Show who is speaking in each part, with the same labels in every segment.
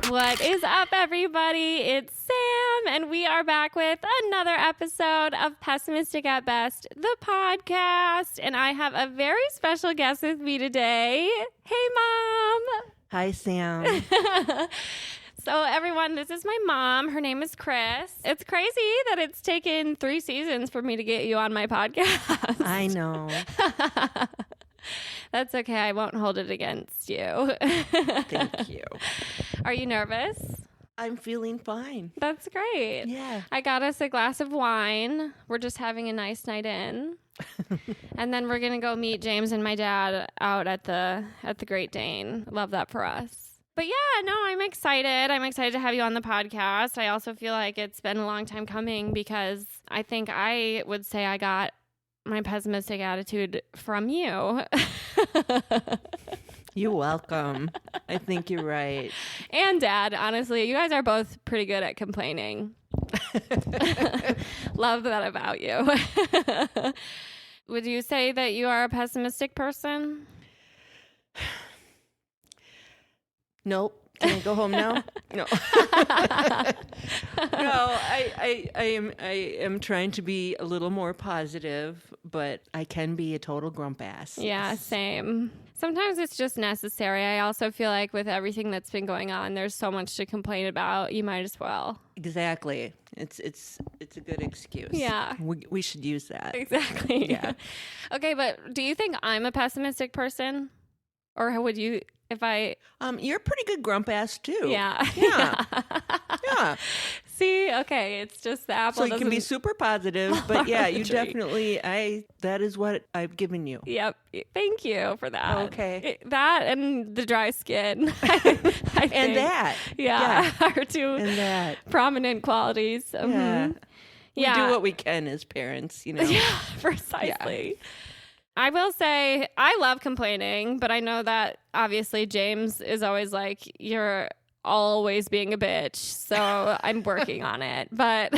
Speaker 1: What is up, everybody? It's Sam, and we are back with another episode of Pessimistic at Best, the podcast. And I have a very special guest with me today. Hey, Mom.
Speaker 2: Hi, Sam.
Speaker 1: So, everyone, this is my mom. Her name is Chris. It's crazy that it's taken 3 seasons for me to get you on my podcast.
Speaker 2: I know.
Speaker 1: That's okay. I won't hold it against you.
Speaker 2: Thank you.
Speaker 1: Are you nervous?
Speaker 2: I'm feeling fine.
Speaker 1: That's great.
Speaker 2: Yeah.
Speaker 1: I got us a glass of wine. We're just having a nice night in. And then we're going to go meet James and my dad out at the Great Dane. Love that for us. But yeah, no, I'm excited. I'm excited to have you on the podcast. I also feel like it's been a long time coming because I think I would say I got my pessimistic attitude from you.
Speaker 2: You're welcome. I think you're right.
Speaker 1: And Dad, honestly, you guys are both pretty good at complaining. Love that about you. Would you say that you are a pessimistic person?
Speaker 2: Nope. Can I go home now? No. No, I am trying to be a little more positive, but I can be a total grump ass.
Speaker 1: Yeah, same. Sometimes it's just necessary. I also feel like with everything that's been going on, there's so much to complain about. You might as well.
Speaker 2: Exactly. It's a good excuse.
Speaker 1: Yeah.
Speaker 2: We should use that.
Speaker 1: Exactly.
Speaker 2: Yeah.
Speaker 1: Okay, but do you think I'm a pessimistic person? Or would you, if I...
Speaker 2: You're a pretty good grump ass too.
Speaker 1: Yeah.
Speaker 2: Yeah. Yeah.
Speaker 1: See, okay, it's just the apple
Speaker 2: So you can be super positive, but yeah, you definitely, that is what I've given you.
Speaker 1: Yep. Thank you for that.
Speaker 2: Okay.
Speaker 1: That and the dry skin. I think.
Speaker 2: And that.
Speaker 1: Yeah. Are two
Speaker 2: And that.
Speaker 1: prominent qualities.
Speaker 2: Yeah. We
Speaker 1: Yeah.
Speaker 2: do what we can as parents, you know.
Speaker 1: Yeah, precisely. Yeah. I will say I love complaining, but I know that obviously James is always like, you're always being a bitch. So I'm working on it. But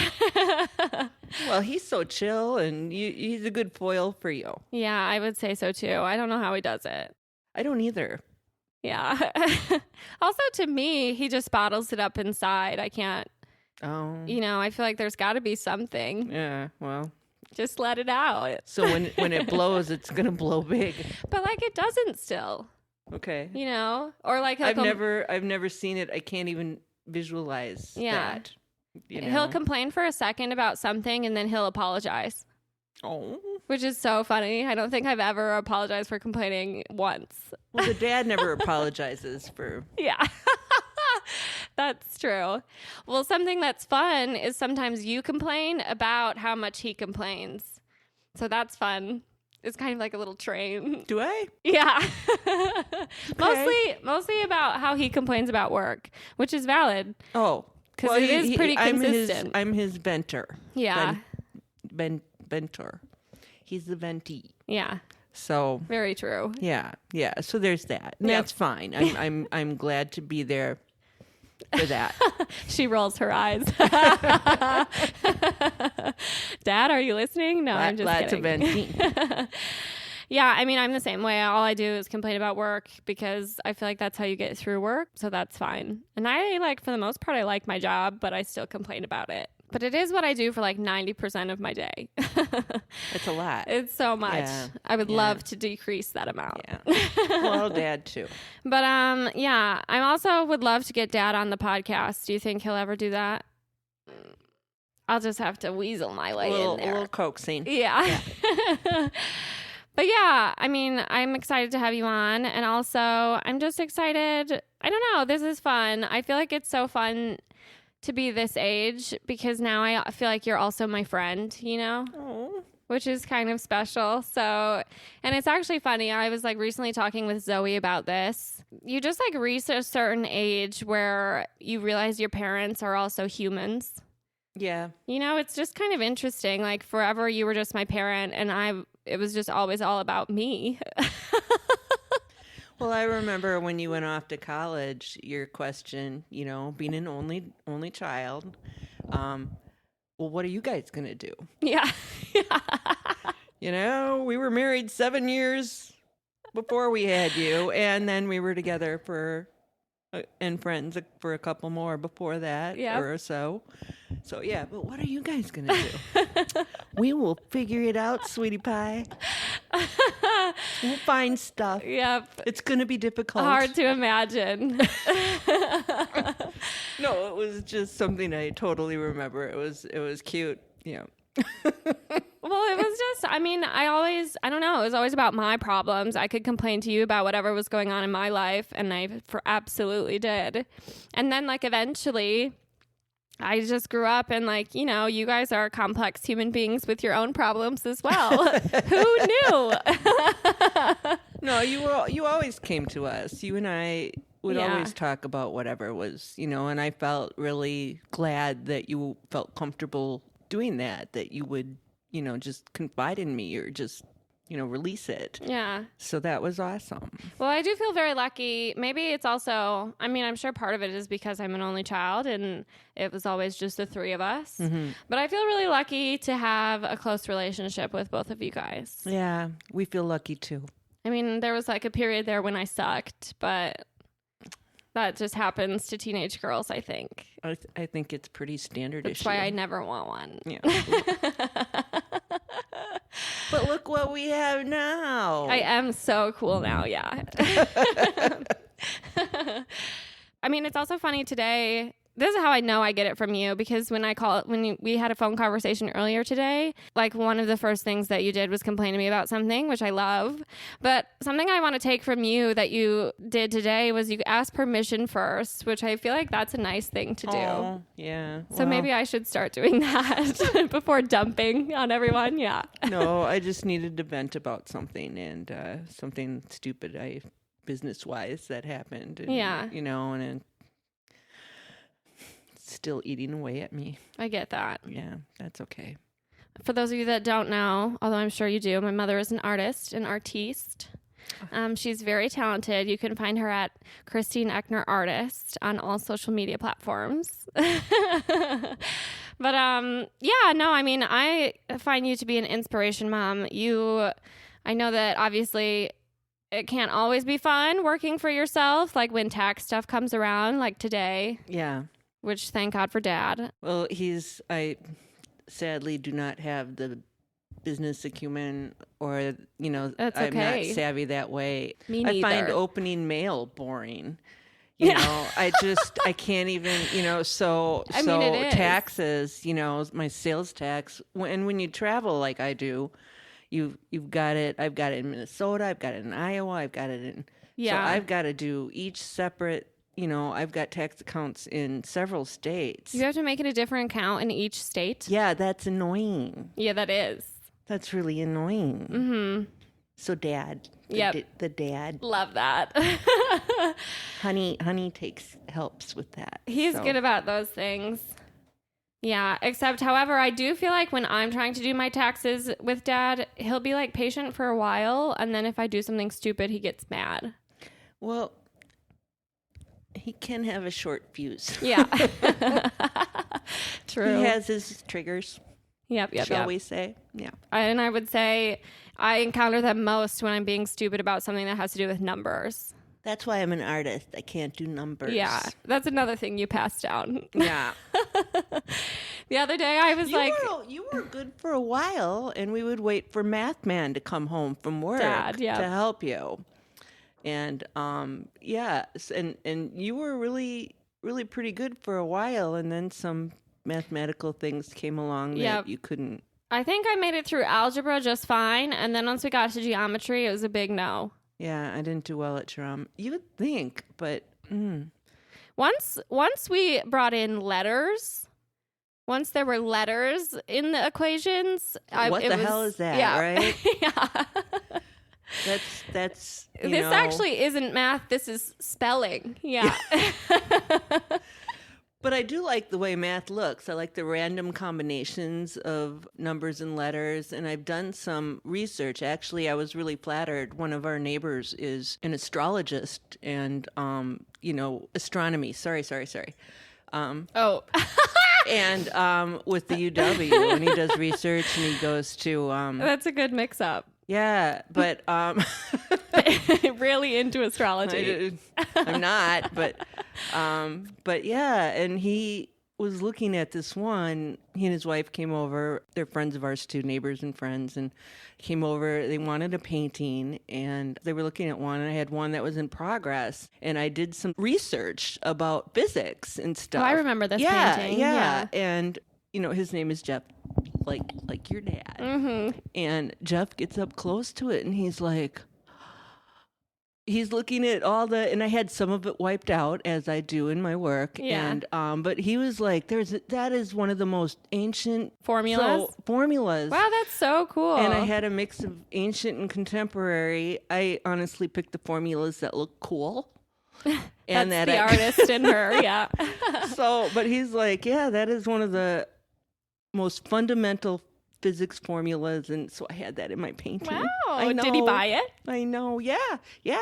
Speaker 2: well, he's so chill and he's a good foil for you.
Speaker 1: Yeah, I would say so too. I don't know how he does it.
Speaker 2: I don't either.
Speaker 1: Yeah. Also, to me, he just bottles it up inside. I can't, I feel like there's got to be something.
Speaker 2: Yeah, well.
Speaker 1: Just let it out.
Speaker 2: So when it blows, it's going to blow big.
Speaker 1: But like it doesn't still.
Speaker 2: Okay.
Speaker 1: Or like
Speaker 2: I've never seen it. I can't even visualize that.
Speaker 1: He'll complain for a second about something and then he'll apologize.
Speaker 2: Oh.
Speaker 1: Which is so funny. I don't think I've ever apologized for complaining once.
Speaker 2: Well, the dad never apologizes for...
Speaker 1: Yeah. That's true. Well, something that's fun is sometimes you complain about how much he complains. So that's fun. It's kind of like a little train.
Speaker 2: Do I?
Speaker 1: Yeah.
Speaker 2: Okay.
Speaker 1: Mostly about how he complains about work, which is valid.
Speaker 2: Oh.
Speaker 1: Because it is pretty consistent.
Speaker 2: I'm his venter.
Speaker 1: Yeah.
Speaker 2: Ventor. He's the ventee.
Speaker 1: Yeah.
Speaker 2: So
Speaker 1: very true.
Speaker 2: Yeah. Yeah. So there's that. And that's fine. I'm glad to be there for that.
Speaker 1: She rolls her eyes. Dad, are you listening? No, I'm just kidding.
Speaker 2: Lots of venting.
Speaker 1: Yeah, I mean, I'm the same way. All I do is complain about work because I feel like that's how you get through work. So that's fine. And for the most part, I like my job, but I still complain about it. But it is what I do for like 90% of my day.
Speaker 2: It's a lot.
Speaker 1: It's so much.
Speaker 2: Yeah.
Speaker 1: I would love to decrease that amount.
Speaker 2: Yeah. Well, Dad too.
Speaker 1: But I also would love to get Dad on the podcast. Do you think he'll ever do that? I'll just have to weasel my way in there.
Speaker 2: A little coaxing.
Speaker 1: Yeah. But yeah, I mean, I'm excited to have you on. And also, I'm just excited. I don't know. This is fun. I feel like it's so fun to be this age because now I feel like you're also my friend,
Speaker 2: Oh.
Speaker 1: Which is kind of special. So, and it's actually funny. I was like recently talking with Zoe about this. You just like reach a certain age where you realize your parents are also humans.
Speaker 2: Yeah.
Speaker 1: It's just kind of interesting. Like forever you were just my parent and it was just always all about me.
Speaker 2: Well, I remember when you went off to college, your question, being an only child, well, what are you guys going to do?
Speaker 1: Yeah.
Speaker 2: We were married 7 years before we had you, and then we were together and friends for a couple more before that or so. So, yeah, but what are you guys going to do? We will figure it out, sweetie pie. We'll find stuff.
Speaker 1: Yep.
Speaker 2: It's going to be difficult.
Speaker 1: Hard to imagine.
Speaker 2: No, it was just something I totally remember. It was cute. Yeah.
Speaker 1: Well, it was just, I don't know. It was always about my problems. I could complain to you about whatever was going on in my life, and I absolutely did. And then, eventually, I just grew up and, you guys are complex human beings with your own problems as well. Who knew?
Speaker 2: No, you always came to us. You and I would always talk about whatever was, and I felt really glad that you felt comfortable doing that you would, just confide in me or just, release it.
Speaker 1: Yeah.
Speaker 2: So that was awesome.
Speaker 1: Well, I do feel very lucky. Maybe it's also, I'm sure part of it is because I'm an only child and it was always just the three of us. Mm-hmm. But I feel really lucky to have a close relationship with both of you guys.
Speaker 2: Yeah, we feel lucky too.
Speaker 1: There was a period there when I sucked, but that just happens to teenage girls, I think.
Speaker 2: I think it's pretty standard
Speaker 1: That's
Speaker 2: issue.
Speaker 1: why I never want one.
Speaker 2: Yeah. But look what we have now.
Speaker 1: I am so cool now, yeah. It's also funny today. This is how I know I get it from you, because when we had a phone conversation earlier today, one of the first things that you did was complain to me about something, which I love. But something I want to take from you that you did today was you asked permission first, which I feel like that's a nice thing to do.
Speaker 2: Oh, yeah.
Speaker 1: So maybe I should start doing that before dumping on everyone. Yeah.
Speaker 2: No, I just needed to vent about something and something stupid business-wise that happened. And,
Speaker 1: yeah.
Speaker 2: And still eating away at me.
Speaker 1: I get that.
Speaker 2: Yeah, that's okay.
Speaker 1: For those of you that don't know, although I'm sure you do, my mother is an artiste. She's very talented. You can find her at Christine Eckner Artist on all social media platforms. But I find you to be an inspiration, Mom. I know that obviously it can't always be fun working for yourself, when tax stuff comes around, like today.
Speaker 2: Yeah.
Speaker 1: Which, thank God for Dad.
Speaker 2: Well, I sadly do not have the business acumen or,
Speaker 1: That's
Speaker 2: I'm
Speaker 1: okay.
Speaker 2: not savvy that way.
Speaker 1: Me neither.
Speaker 2: I find opening mail boring. I can't even, so
Speaker 1: it is.
Speaker 2: taxes, my sales tax, when you travel like I do, you've got it. I've got it in Minnesota. I've got it in Iowa. I've got it in, so I've got to do each separate. I've got tax accounts in several states.
Speaker 1: You have to make it a different account in each state?
Speaker 2: Yeah, that's annoying.
Speaker 1: Yeah, that is.
Speaker 2: That's really annoying. Mm-hmm. So Dad. The dad.
Speaker 1: Love that.
Speaker 2: Honey helps with that.
Speaker 1: He's good about those things. Yeah, except, however, I do feel like when I'm trying to do my taxes with Dad, he'll be patient for a while, and then if I do something stupid, he gets mad.
Speaker 2: Well, he can have a short fuse.
Speaker 1: Yeah. True.
Speaker 2: He has his triggers.
Speaker 1: Yep.
Speaker 2: Shall we say? Yeah.
Speaker 1: And I would say I encounter them most when I'm being stupid about something that has to do with numbers.
Speaker 2: That's why I'm an artist. I can't do numbers.
Speaker 1: Yeah. That's another thing you passed down.
Speaker 2: Yeah.
Speaker 1: The other day I was
Speaker 2: you were good for a while, and we would wait for Math Man to come home from work
Speaker 1: to
Speaker 2: help you. And and you were really, really pretty good for a while, and then some mathematical things came along that you couldn't.
Speaker 1: I think I made it through algebra just fine, and then once we got to geometry, it was a big no.
Speaker 2: Yeah, I didn't do well at geometry. You would think, but
Speaker 1: once we brought in letters, once there were letters in the equations,
Speaker 2: what the hell is that?
Speaker 1: Yeah.
Speaker 2: Right?
Speaker 1: Yeah.
Speaker 2: That's
Speaker 1: this actually isn't math. This is spelling. Yeah.
Speaker 2: But I do like the way math looks. I like the random combinations of numbers and letters. And I've done some research. Actually, I was really flattered. One of our neighbors is an astrologist and, astronomy. Sorry. And with the UW, and he does research, and he goes to
Speaker 1: That's a good mix-up.
Speaker 2: yeah, but
Speaker 1: Really into astrology.
Speaker 2: I'm not, but yeah, and he was looking at this one. He and his wife came over. They're friends of ours too, neighbors and friends, and came over. They wanted a painting, and they were looking at one. And I had one that was in progress, and I did some research about physics and stuff.
Speaker 1: Oh, I remember this painting.
Speaker 2: Yeah, and his name is Jeff, like your dad.
Speaker 1: Mm-hmm.
Speaker 2: And Jeff gets up close to it, and he's looking at and I had some of it wiped out, as I do in my work.
Speaker 1: Yeah.
Speaker 2: And but he was like, that is one of the most ancient
Speaker 1: Formulas. Wow, that's so cool.
Speaker 2: And I had a mix of ancient and contemporary. I honestly picked the formulas that look cool. And
Speaker 1: that's the artist in her, yeah.
Speaker 2: But he's like, yeah, that is one of the most fundamental physics formulas, and so I had that in my painting.
Speaker 1: Wow.
Speaker 2: I know.
Speaker 1: Did he buy it?
Speaker 2: I know. Yeah.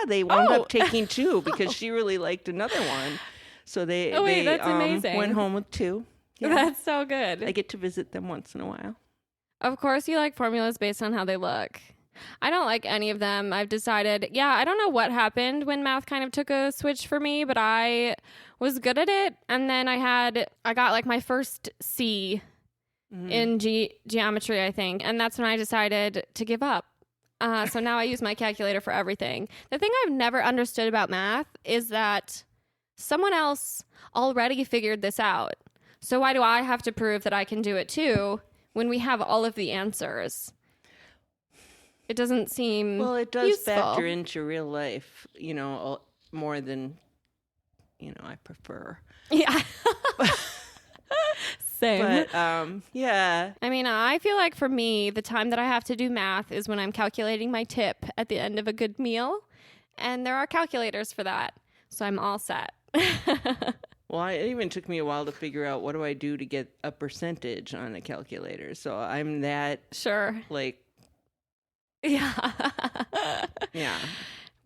Speaker 2: They wound up taking 2 because she really liked another one. So they
Speaker 1: that's amazing.
Speaker 2: Went home with 2. Yeah.
Speaker 1: That's so good.
Speaker 2: I get to visit them once in a while.
Speaker 1: Of course you like formulas based on how they look. I don't like any of them. I've decided, I don't know what happened when math kind of took a switch for me, but I was good at it. And then I got like my first C in geometry, I think. And that's when I decided to give up. So now I use my calculator for everything. The thing I've never understood about math is that someone else already figured this out. So why do I have to prove that I can do it too when we have all of the answers? It doesn't seem
Speaker 2: well. It does
Speaker 1: useful.
Speaker 2: Factor into real life, more than I prefer.
Speaker 1: Yeah. Same.
Speaker 2: But yeah.
Speaker 1: I mean, I feel like for me, the time that I have to do math is when I'm calculating my tip at the end of a good meal, and there are calculators for that, so I'm all set.
Speaker 2: Well, it even took me a while to figure out what do I do to get a percentage on a calculator. So I'm that
Speaker 1: sure.
Speaker 2: Like.
Speaker 1: Yeah.
Speaker 2: Yeah.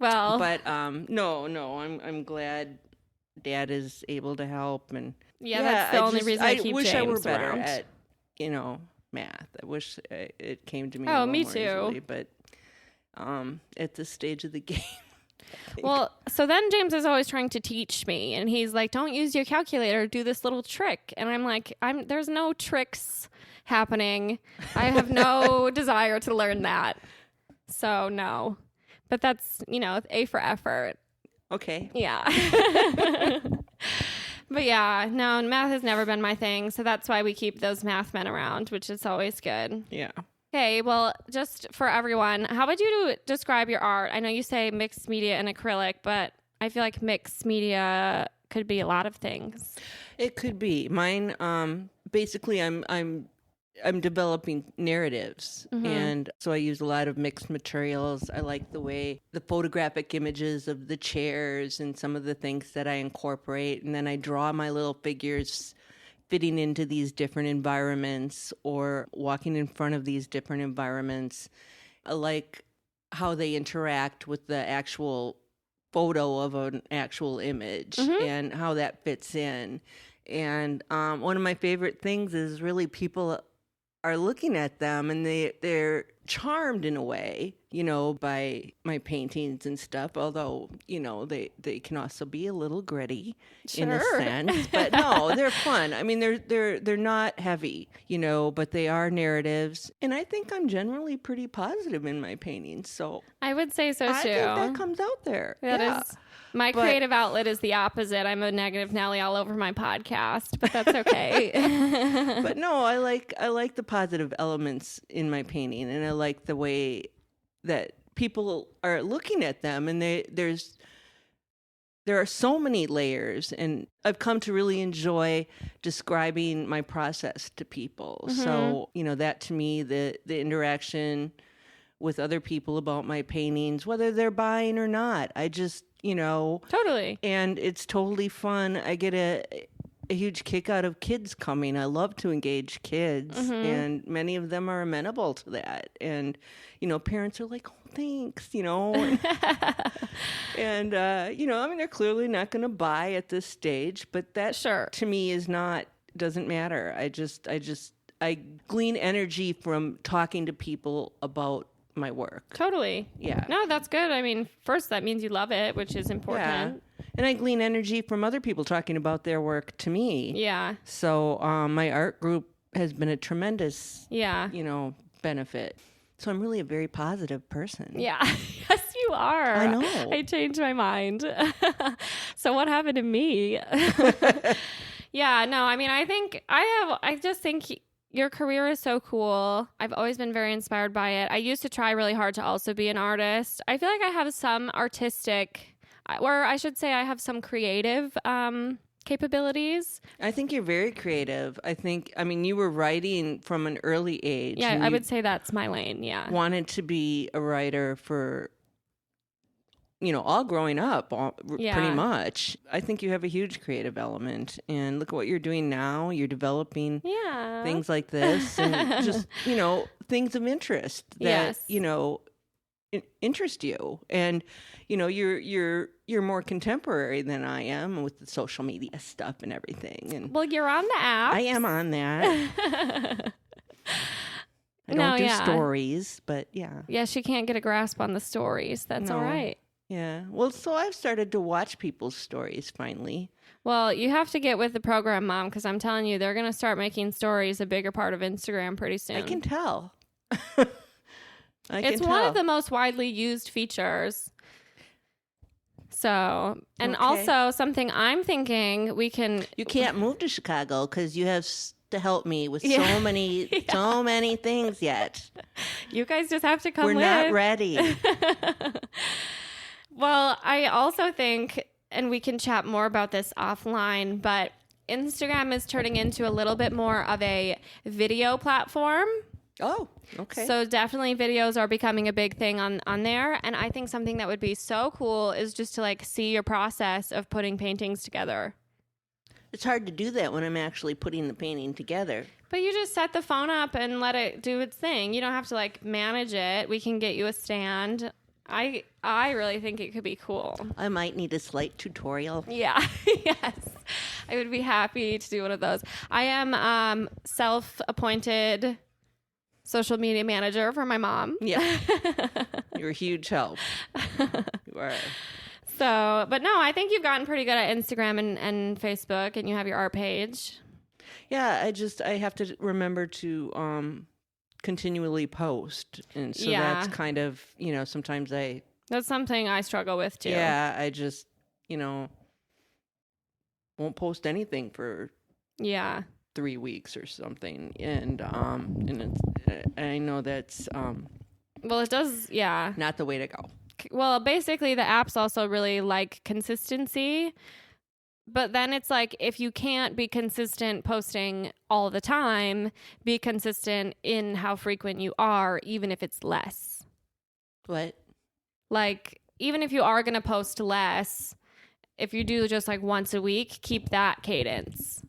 Speaker 1: Well.
Speaker 2: But no, I'm glad Dad is able to help, and
Speaker 1: that's the only reason I keep
Speaker 2: wish
Speaker 1: James
Speaker 2: I were better
Speaker 1: around.
Speaker 2: at math. I wish it came to me.
Speaker 1: Oh,
Speaker 2: a
Speaker 1: me
Speaker 2: more
Speaker 1: too.
Speaker 2: Easily, but at this stage of the game.
Speaker 1: Well, so then James is always trying to teach me, and he's like, "Don't use your calculator. Do this little trick." And I'm like, "There's no tricks happening. I have no desire to learn that." So no, but that's A for effort.
Speaker 2: Okay.
Speaker 1: Yeah. But yeah, no, math has never been my thing, so that's why we keep those math men around, which is always good.
Speaker 2: Yeah.
Speaker 1: Okay, well, just for everyone, how would you describe your art? I know you say mixed media and acrylic, but I feel like mixed media could be a lot of things.
Speaker 2: It could be. Mine, basically, I'm developing narratives, and so I use a lot of mixed materials. I like the way the photographic images of the chairs and some of the things that I incorporate, and then I draw my little figures fitting into these different environments or walking in front of these different environments. I like how they interact with the actual photo of an actual image and how that fits in. And one of my favorite things is really people are looking at them and they're charmed in a way, by my paintings and stuff. Although, they can also be a little gritty in a sense. But no, they're fun. I mean, they're not heavy, but they are narratives. And I think I'm generally pretty positive in my paintings. So
Speaker 1: I would say so too.
Speaker 2: I think that comes out there.
Speaker 1: That is. My creative outlet is the opposite. I'm a negative Nelly all over my podcast, but that's okay.
Speaker 2: But no, I like the positive elements in my painting, and I like the way that people are looking at them, and there are so many layers, and I've come to really enjoy describing my process to people. So, that to me, the interaction with other people about my paintings, whether they're buying or not, I just,
Speaker 1: Totally.
Speaker 2: And it's totally fun. I get a huge kick out of kids coming. I love to engage kids, and many of them are amenable to that. And, parents are like, "Oh, thanks," and, I mean, they're clearly not going to buy at this stage, but that to me is not doesn't matter. I glean energy from talking to people about my work.
Speaker 1: Totally.
Speaker 2: Yeah.
Speaker 1: No, that's good. I mean, first, that means you love it, which is important.
Speaker 2: Yeah. And I glean energy from other people talking about their work to me.
Speaker 1: Yeah.
Speaker 2: So my art group has been a tremendous, benefit. So I'm really a very positive person.
Speaker 1: Yeah. Yes, you are.
Speaker 2: I know.
Speaker 1: I changed my mind. So what happened to me? Yeah, no, I mean, I just think your career is so cool. I've always been very inspired by it. I used to try really hard to also be an artist. I feel like I have some artistic, or I should say I have some creative capabilities.
Speaker 2: I think you're very creative. You were writing from an early age.
Speaker 1: Yeah, I would say that's my lane, yeah.
Speaker 2: Wanted to be a writer for, all growing up, pretty much. I think you have a huge creative element. And look at what you're doing now. You're developing things like this and just, things of interest that, interest you. And, you're more contemporary than I am with the social media stuff and everything. And
Speaker 1: well, you're on the app.
Speaker 2: I am on that. I don't do stories, but yeah.
Speaker 1: Yeah, she can't get a grasp on the stories. That's all right.
Speaker 2: Yeah. Well, so I've started to watch people's stories finally.
Speaker 1: Well, you have to get with the program, Mom, because I'm telling you, they're going to start making stories a bigger part of Instagram pretty soon.
Speaker 2: I can tell.
Speaker 1: It's one of the most widely used features. So, and also something I'm thinking we can...
Speaker 2: You can't move to Chicago because you have to help me with so many things yet.
Speaker 1: You guys just have to come
Speaker 2: We're not ready.
Speaker 1: Well, I also think, and we can chat more about this offline, but Instagram is turning into a little bit more of a video platform.
Speaker 2: Oh, okay.
Speaker 1: So definitely videos are becoming a big thing on there. And I think something that would be so cool is just to see your process of putting paintings together.
Speaker 2: It's hard to do that when I'm actually putting the painting together.
Speaker 1: But you just set the phone up and let it do its thing. You don't have to manage it. We can get you a stand. I really think it could be cool.
Speaker 2: I might need a slight tutorial.
Speaker 1: Yeah. Yes. I would be happy to do one of those. I am self-appointed social media manager for my mom.
Speaker 2: Yeah. You're a huge help. You are.
Speaker 1: So, but no, I think you've gotten pretty good at Instagram and Facebook, and you have your art page.
Speaker 2: Yeah, I have to remember to continually post. And so that's kind of, sometimes
Speaker 1: that's something I struggle with too.
Speaker 2: Yeah, I just, won't post anything for 3 weeks or something. And it's, I know that's
Speaker 1: well, it does,
Speaker 2: not the way to go.
Speaker 1: Well, basically the apps also really like consistency. But then it's if you can't be consistent posting all the time, be consistent in how frequent you are, even if it's less.
Speaker 2: What?
Speaker 1: Even if you are going to post less, if you do just once a week, keep that cadence.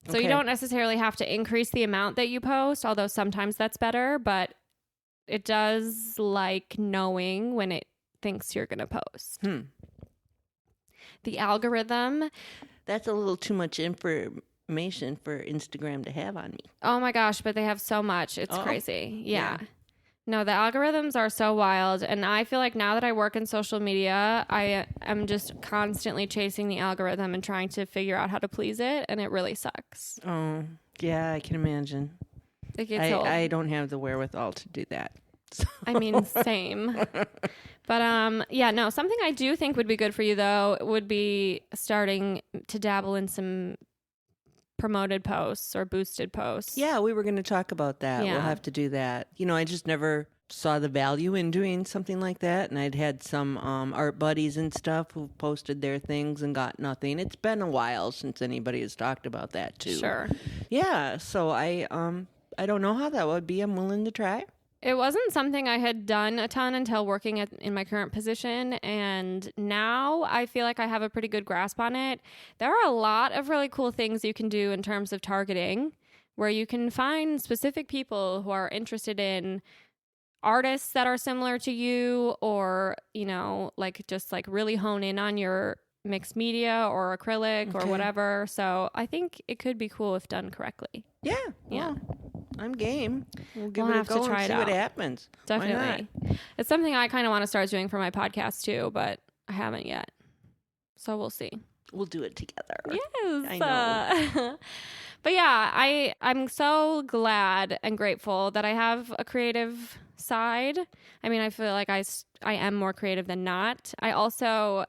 Speaker 1: So you don't necessarily have to increase the amount that you post, although sometimes that's better, but it does knowing when it thinks you're going to post. The algorithm.
Speaker 2: That's a little too much information for Instagram to have on me.
Speaker 1: Oh my gosh, but they have so much. It's crazy. Yeah. No, the algorithms are so wild. And I feel like now that I work in social media, I am just constantly chasing the algorithm and trying to figure out how to please it. And it really sucks.
Speaker 2: Oh, yeah, I can imagine.
Speaker 1: It gets old.
Speaker 2: I don't have the wherewithal to do that. So.
Speaker 1: I mean, same. But something I do think would be good for you, though, would be starting to dabble in some promoted posts or boosted posts.
Speaker 2: Yeah, we were going to talk about that.
Speaker 1: Yeah.
Speaker 2: We'll have to do that. I just never saw the value in doing something like that. And I'd had some art buddies and stuff who posted their things and got nothing. It's been a while since anybody has talked about that, too.
Speaker 1: Sure.
Speaker 2: Yeah, so I don't know how that would be. I'm willing to try.
Speaker 1: It wasn't something I had done a ton until working in my current position, and now I feel like I have a pretty good grasp on it. There are a lot of really cool things you can do in terms of targeting, where you can find specific people who are interested in artists that are similar to you, or, just really hone in on your mixed media or acrylic or whatever. So I think it could be cool if done correctly.
Speaker 2: Yeah.
Speaker 1: Yeah.
Speaker 2: Well, I'm game. We'll give
Speaker 1: We'll
Speaker 2: it a
Speaker 1: have to
Speaker 2: go
Speaker 1: try
Speaker 2: and
Speaker 1: it
Speaker 2: see what
Speaker 1: out.
Speaker 2: happens.
Speaker 1: Definitely. It's something I kind of want to start doing for my podcast too, but I haven't yet. So we'll see.
Speaker 2: We'll do it together.
Speaker 1: Yes.
Speaker 2: I know.
Speaker 1: But yeah, I'm so glad and grateful that I have a creative side. I mean, I feel like I am more creative than not. I also,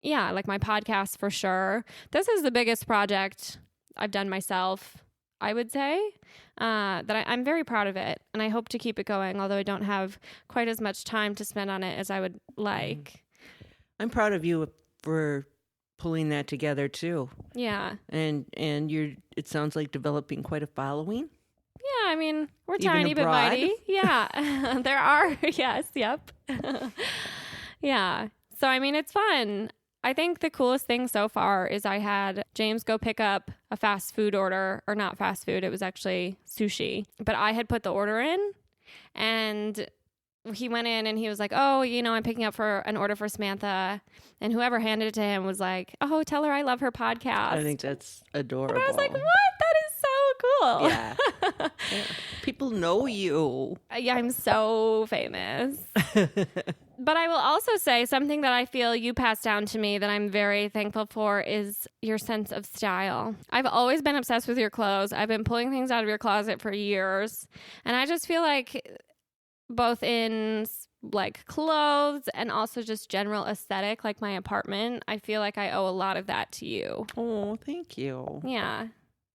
Speaker 1: like my podcast for sure. This is the biggest project I've done myself, I would say, that I'm very proud of it. And I hope to keep it going, although I don't have quite as much time to spend on it as I would like.
Speaker 2: I'm proud of you for pulling that together too.
Speaker 1: Yeah.
Speaker 2: And it sounds like developing quite a following.
Speaker 1: Yeah, I mean, we're
Speaker 2: Even
Speaker 1: tiny but
Speaker 2: abroad?
Speaker 1: mighty. Yeah. There are. Yes, yep. Yeah. So I mean, it's fun. I think the coolest thing so far is I had James go pick up a fast food order, or not fast food, it was actually sushi. But I had put the order in, and he went in and he was like, oh, I'm picking up for an order for Samantha. And whoever handed it to him was like, oh, tell her I love her podcast.
Speaker 2: I think that's adorable.
Speaker 1: And I was like, what? That is so cool.
Speaker 2: Yeah. Yeah. People know you.
Speaker 1: Yeah, I'm so famous. But I will also say something that I feel you passed down to me that I'm very thankful for is your sense of style. I've always been obsessed with your clothes. I've been pulling things out of your closet for years. And I just feel like both in like clothes and also just general aesthetic, like my apartment, I feel like I owe a lot of that to you.
Speaker 2: Oh, thank you.
Speaker 1: Yeah.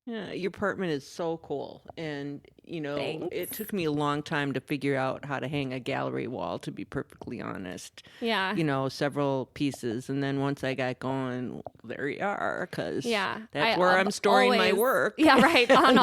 Speaker 2: Yeah, your apartment is so cool. And,
Speaker 1: Thanks.
Speaker 2: it took me a long time to figure out how to hang a gallery wall, to be perfectly honest.
Speaker 1: Yeah.
Speaker 2: Several pieces. And then once I got going, there you are, because that's where I'm storing my work.
Speaker 1: Yeah, right. On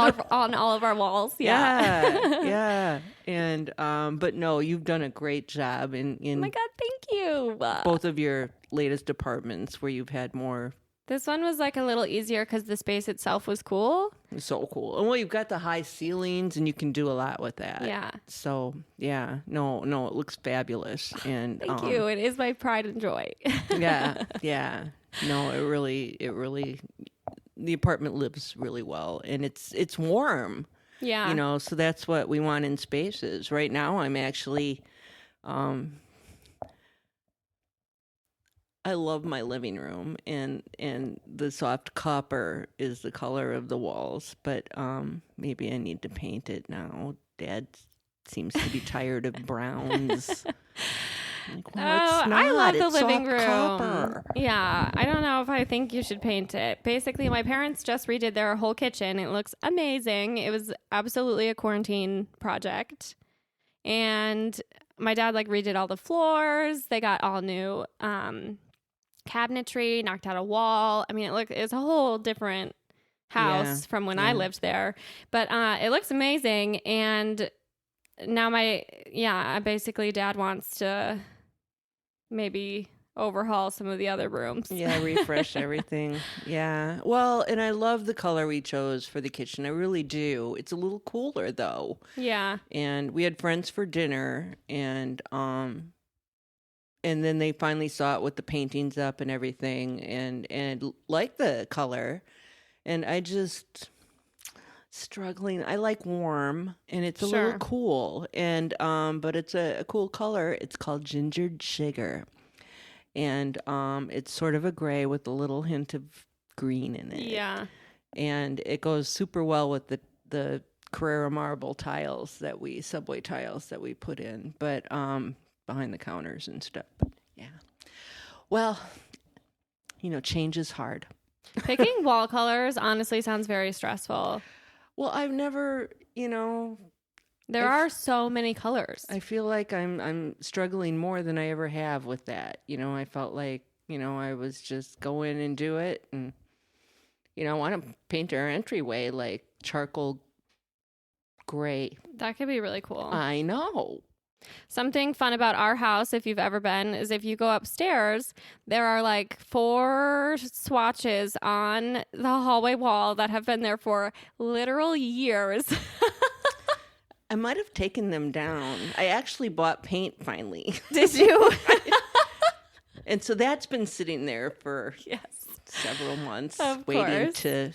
Speaker 1: all of our walls. Yeah.
Speaker 2: Yeah. And, but no, you've done a great job in
Speaker 1: Oh my God, thank you.
Speaker 2: both of your latest apartments where you've had more.
Speaker 1: This one was like a little easier because the space itself was cool.
Speaker 2: So cool. And well, you've got the high ceilings and you can do a lot with that.
Speaker 1: Yeah.
Speaker 2: So yeah, no, it looks fabulous. And
Speaker 1: Thank you. It is my pride and joy.
Speaker 2: yeah. No, it really, the apartment lives really well, and it's warm.
Speaker 1: Yeah.
Speaker 2: So that's what we want in spaces. Right now, I'm actually, I love my living room, and the soft copper is the color of the walls, but maybe I need to paint it now. Dad seems to be tired of browns. Like, well, it's not.
Speaker 1: I love the
Speaker 2: It's
Speaker 1: living
Speaker 2: soft
Speaker 1: room.
Speaker 2: copper.
Speaker 1: Yeah, I don't know if I think you should paint it. Basically, my parents just redid their whole kitchen. It looks amazing. It was absolutely a quarantine project. And my dad redid all the floors. They got all new cabinetry, knocked out a wall. I mean, it's a whole different house from when I lived there. But it looks amazing. And now basically Dad wants to maybe overhaul some of the other rooms.
Speaker 2: Yeah, refresh everything. Yeah. Well, and I love the color we chose for the kitchen. I really do. It's a little cooler though.
Speaker 1: Yeah.
Speaker 2: And we had friends for dinner, and then they finally saw it with the paintings up and everything, and liked the color. And I just struggling. I like warm, and it's a little cool, and but it's a cool color. It's called gingered sugar, and it's sort of a gray with a little hint of green in it.
Speaker 1: Yeah,
Speaker 2: and it goes super well with the Carrera marble subway tiles that we put in, but behind the counters and stuff. Yeah. Well, change is hard.
Speaker 1: Picking wall colors honestly sounds very stressful.
Speaker 2: Well, I've never,
Speaker 1: there are so many colors.
Speaker 2: I feel like I'm struggling more than I ever have with that. I felt like, I was just go in and do it, and I want to paint our entryway like charcoal gray.
Speaker 1: That could be really cool.
Speaker 2: I know.
Speaker 1: Something fun about our house, if you've ever been, is if you go upstairs, there are 4 swatches on the hallway wall that have been there for literal years.
Speaker 2: I might have taken them down. I actually bought paint finally.
Speaker 1: Did you?
Speaker 2: And so that's been sitting there for several months, waiting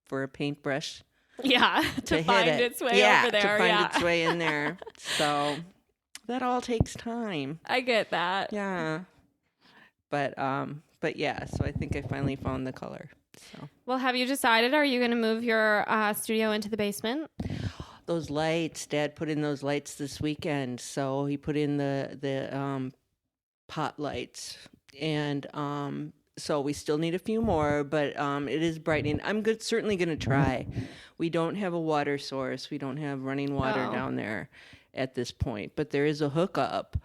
Speaker 2: for a paintbrush.
Speaker 1: Yeah, to find its way over there.
Speaker 2: To find its way in there. So that all takes time.
Speaker 1: I get that.
Speaker 2: Yeah. But yeah, so I think I finally found the color. So.
Speaker 1: Well, have you decided, are you going to move your studio into the basement?
Speaker 2: Those lights, Dad put in those lights this weekend. So he put in the pot lights, and so we still need a few more, but it is brightening. I'm certainly going to try. We don't have a water source. We don't have running water down there at this point, but there is a hookup.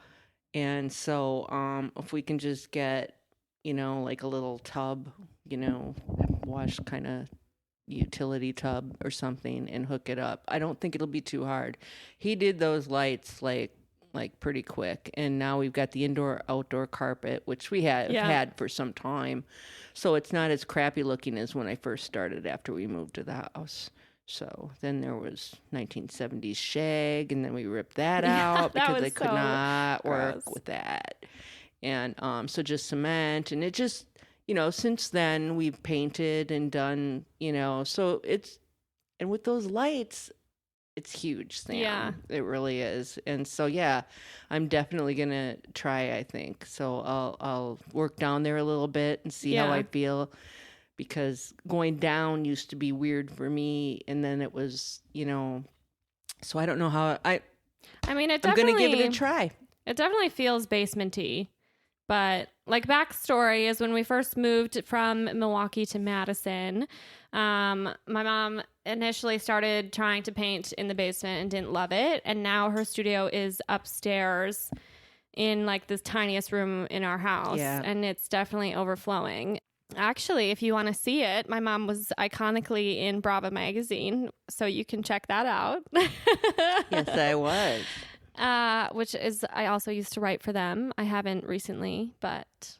Speaker 2: And so if we can just get, like a little tub, wash kind of utility tub or something and hook it up. I don't think it'll be too hard. He did those lights like pretty quick, and now we've got the indoor-outdoor carpet, which we have had for some time. So it's not as crappy looking as when I first started after we moved to the house. So then there was 1970s shag, and then we ripped that out because I could not work with that. And so just cement, and it just, since then we've painted and done, so and with those lights, it's huge, Sam.
Speaker 1: Yeah.
Speaker 2: It really is. And so, I'm definitely going to try, I think. So I'll work down there a little bit and see how I feel, because going down used to be weird for me. And then it was, so I don't know how I'm going to give it a try.
Speaker 1: It definitely feels basement-y. But like backstory is when we first moved from Milwaukee to Madison, my mom initially started trying to paint in the basement and didn't love it. And now her studio is upstairs in like this tiniest room in our house.
Speaker 2: Yeah.
Speaker 1: And it's definitely overflowing. Actually, if you want to see it, my mom was iconically in Brava magazine, so you can check that out.
Speaker 2: Yes, I was.
Speaker 1: Which is, I also used to write for them. I haven't recently, but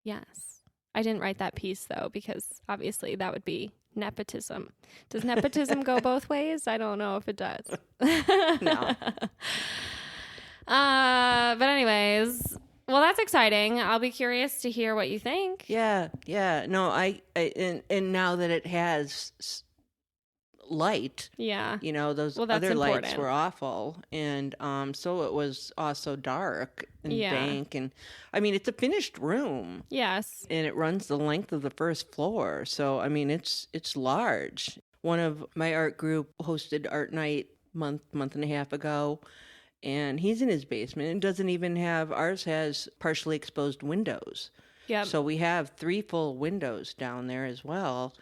Speaker 1: yes. I didn't write that piece though, because obviously that would be nepotism. Does nepotism go both ways? I don't know if it does.
Speaker 2: No.
Speaker 1: But anyways, well, that's exciting. I'll be curious to hear what you think.
Speaker 2: Yeah. No, and now that it has light, those other lights were awful, and so it was also dark and dank, and I mean it's a finished room,
Speaker 1: yes,
Speaker 2: and it runs the length of the first floor, so I mean it's large. One of my art group hosted art night month and a half ago, and he's in his basement and doesn't even have, ours has partially exposed windows, so we have 3 full windows down there as well.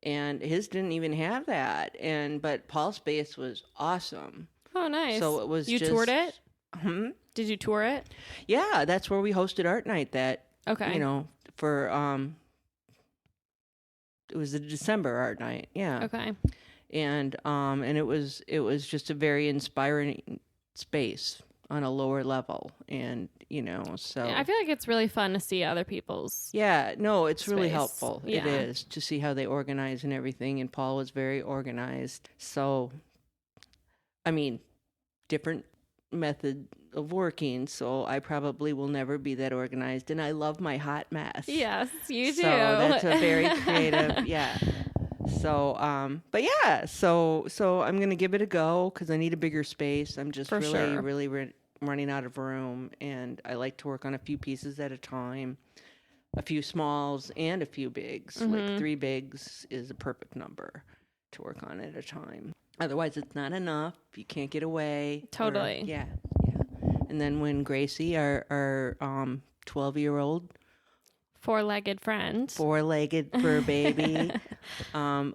Speaker 2: And his didn't even have that. But Paul's space was awesome.
Speaker 1: Oh, nice.
Speaker 2: So it was
Speaker 1: toured it?
Speaker 2: Did
Speaker 1: you tour it?
Speaker 2: Yeah, that's where we hosted art night for, it was the December art night. Yeah.
Speaker 1: Okay.
Speaker 2: And it was just a very inspiring space on a lower level. And, so.
Speaker 1: Yeah, I feel like it's really fun to see other people's.
Speaker 2: Yeah, no, it's really
Speaker 1: space.
Speaker 2: helpful.
Speaker 1: Yeah.
Speaker 2: It is, to see how they organize and everything. And Paul was very organized. So, I mean, different method of working. So I probably will never be that organized. And I love my hot mess.
Speaker 1: Yes, you do.
Speaker 2: So that's a very creative, So, but yeah, so I'm going to give it a go because I need a bigger space. I'm just really running out of room, and I like to work on a few pieces at a time, a few smalls and a few bigs. Like 3 bigs is a perfect number to work on at a time. Otherwise, it's not enough. You can't get away.
Speaker 1: Totally.
Speaker 2: Yeah. And then when Gracie, our 12-year-old,
Speaker 1: 4-legged friend,
Speaker 2: 4-legged fur baby,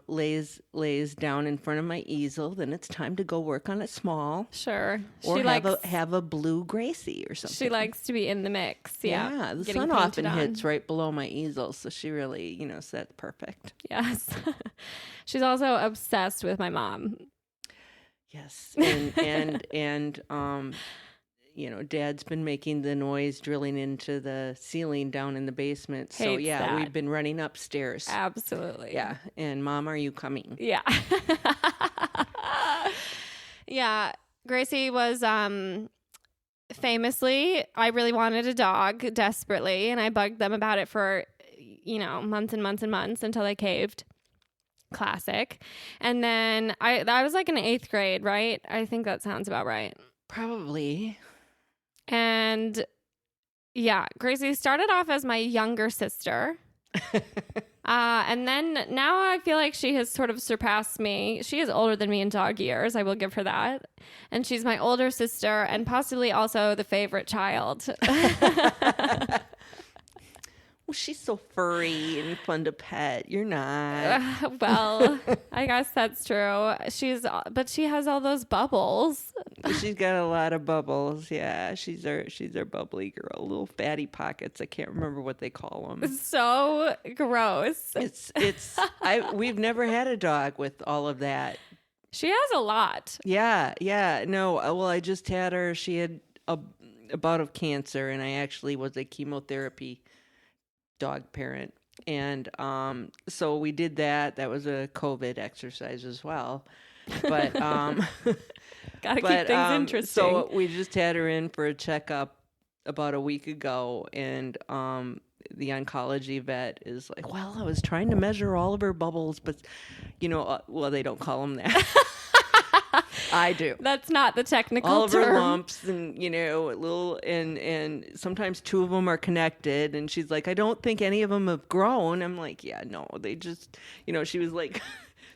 Speaker 2: lays down in front of my easel, then it's time to go work on a small.
Speaker 1: Sure.
Speaker 2: Or have a blue Gracie or something.
Speaker 1: She likes to be in the mix. Yeah.
Speaker 2: The sun often hits right below my easel, so she really, so that's perfect.
Speaker 1: Yes. She's also obsessed with my mom.
Speaker 2: Yes. And Dad's been making the noise drilling into the ceiling down in the basement. So, we've been running upstairs.
Speaker 1: Absolutely.
Speaker 2: Yeah. And Mom, are you coming?
Speaker 1: Yeah. Yeah. Gracie was famously, I really wanted a dog desperately, and I bugged them about it for, months and months and months until they caved. Classic. And then I was like in 8th grade, right? I think that sounds about right.
Speaker 2: Probably.
Speaker 1: And yeah, Gracie started off as my younger sister. And then now I feel like she has sort of surpassed me. She is older than me in dog years. I will give her that. And she's my older sister and possibly also the favorite child.
Speaker 2: Well, she's so furry and fun to pet. You're not.
Speaker 1: Well, I guess that's true. But she has all those bubbles.
Speaker 2: She's got a lot of bubbles. Yeah, she's our bubbly girl. Little fatty pockets. I can't remember what they call them.
Speaker 1: So gross.
Speaker 2: We've never had a dog with all of that.
Speaker 1: She has a lot.
Speaker 2: Yeah. No, well, I just had her. She had a bout of cancer, and I actually was a chemotherapy dog parent. And so we did that. That was a COVID exercise as well. But
Speaker 1: gotta keep things interesting.
Speaker 2: So we just had her in for a checkup about a week ago, and the oncology vet is like, well, I was trying to measure all of her bubbles, but well, they don't call them that. I do.
Speaker 1: That's not the technical
Speaker 2: all of
Speaker 1: term.
Speaker 2: her lumps, and little, and sometimes 2 of them are connected. And she's like, I don't think any of them have grown. I'm like, yeah, no, they just, she was like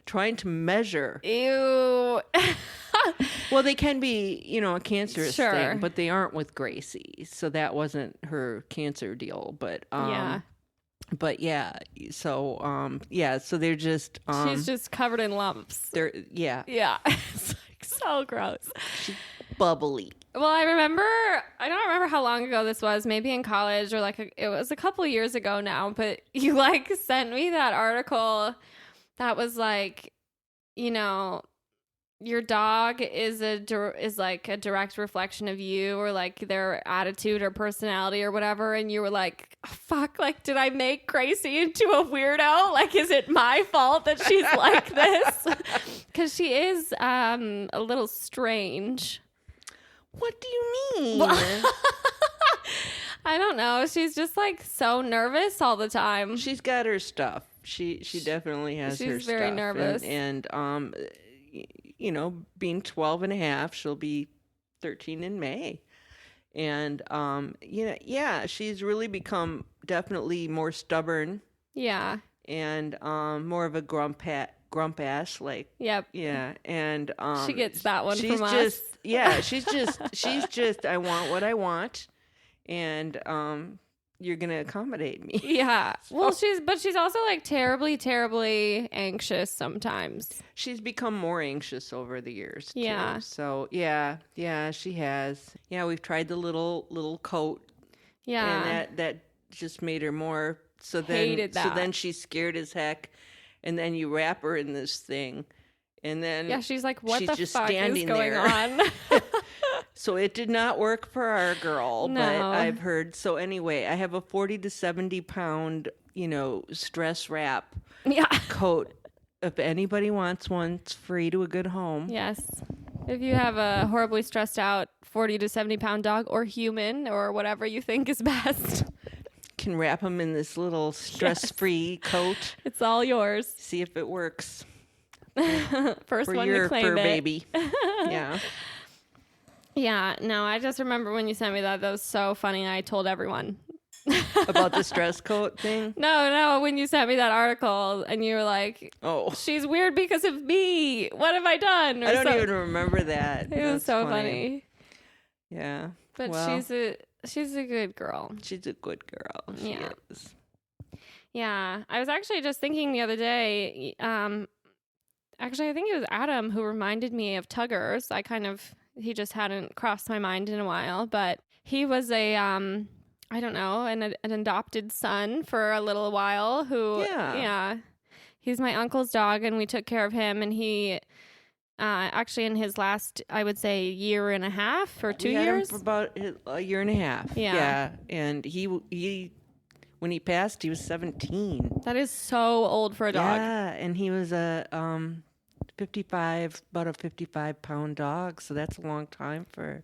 Speaker 2: trying to measure.
Speaker 1: Ew.
Speaker 2: Well, they can be, a cancerous
Speaker 1: Sure.
Speaker 2: thing, but they aren't with Gracie. So that wasn't her cancer deal. But
Speaker 1: yeah.
Speaker 2: But yeah, so so they're just
Speaker 1: she's just covered in lumps.
Speaker 2: They're yeah.
Speaker 1: It's like so gross.
Speaker 2: She's bubbly.
Speaker 1: Well, I don't remember how long ago this was, maybe in college or it was a couple years ago now, but you sent me that article that was like, your dog is like a direct reflection of you, or like their attitude or personality or whatever. And you were like, fuck, did I make Gracie into a weirdo? Is it my fault that she's like this? Because she is a little strange.
Speaker 2: What do you mean?
Speaker 1: I don't know. She's just so nervous all the time.
Speaker 2: She's got her stuff. She definitely has her stuff.
Speaker 1: She's very nervous.
Speaker 2: And being 12 and a half, she'll be 13 in May. And, she's really become definitely more stubborn.
Speaker 1: Yeah.
Speaker 2: And more of a grump ass,
Speaker 1: Yep.
Speaker 2: Yeah. And
Speaker 1: she gets that one from us.
Speaker 2: She's just, I want what I want. And you're going to accommodate me.
Speaker 1: Yeah. Well, she's also terribly, terribly anxious sometimes.
Speaker 2: She's become more anxious over the years.
Speaker 1: Yeah.
Speaker 2: Too. So yeah, she has. Yeah, we've tried the little coat.
Speaker 1: Yeah.
Speaker 2: And that just made her more.
Speaker 1: Hated that.
Speaker 2: So then she's scared as heck. And then you wrap her in this thing. And then
Speaker 1: she's like, what the
Speaker 2: just
Speaker 1: fuck is going on?
Speaker 2: So it did not work for our girl,
Speaker 1: No.
Speaker 2: but I've heard. So anyway, I have a 40 to 70 pound, stress wrap coat. If anybody wants one, it's free to a good home.
Speaker 1: Yes. If you have a horribly stressed out 40 to 70 pound dog or human or whatever you think is best,
Speaker 2: can wrap them in this little stress-free coat.
Speaker 1: It's all yours.
Speaker 2: See if it works.
Speaker 1: First
Speaker 2: for
Speaker 1: one
Speaker 2: your
Speaker 1: to claim
Speaker 2: fur
Speaker 1: it.
Speaker 2: Baby. Yeah.
Speaker 1: Yeah, no, I just remember when you sent me that was so funny. I told everyone.
Speaker 2: About the stress coat thing?
Speaker 1: No, when you sent me that article and you were like,
Speaker 2: oh,
Speaker 1: she's weird because of me. What have I done?
Speaker 2: I don't even remember that.
Speaker 1: It was so funny.
Speaker 2: Yeah.
Speaker 1: But she's a good girl.
Speaker 2: She's a good girl. She is.
Speaker 1: Yeah. I was actually just thinking the other day, actually, I think it was Adam who reminded me of Tuggers. He just hadn't crossed my mind in a while, but he was an adopted son for a little while he's my uncle's dog, and we took care of him, and he actually in his last, I would say, year and a half or 2 years.
Speaker 2: Had him for about a year and a half. Yeah. And he when he passed, he was 17.
Speaker 1: That is so old for a dog.
Speaker 2: Yeah, and he was about a 55 pound dog, so that's a long time for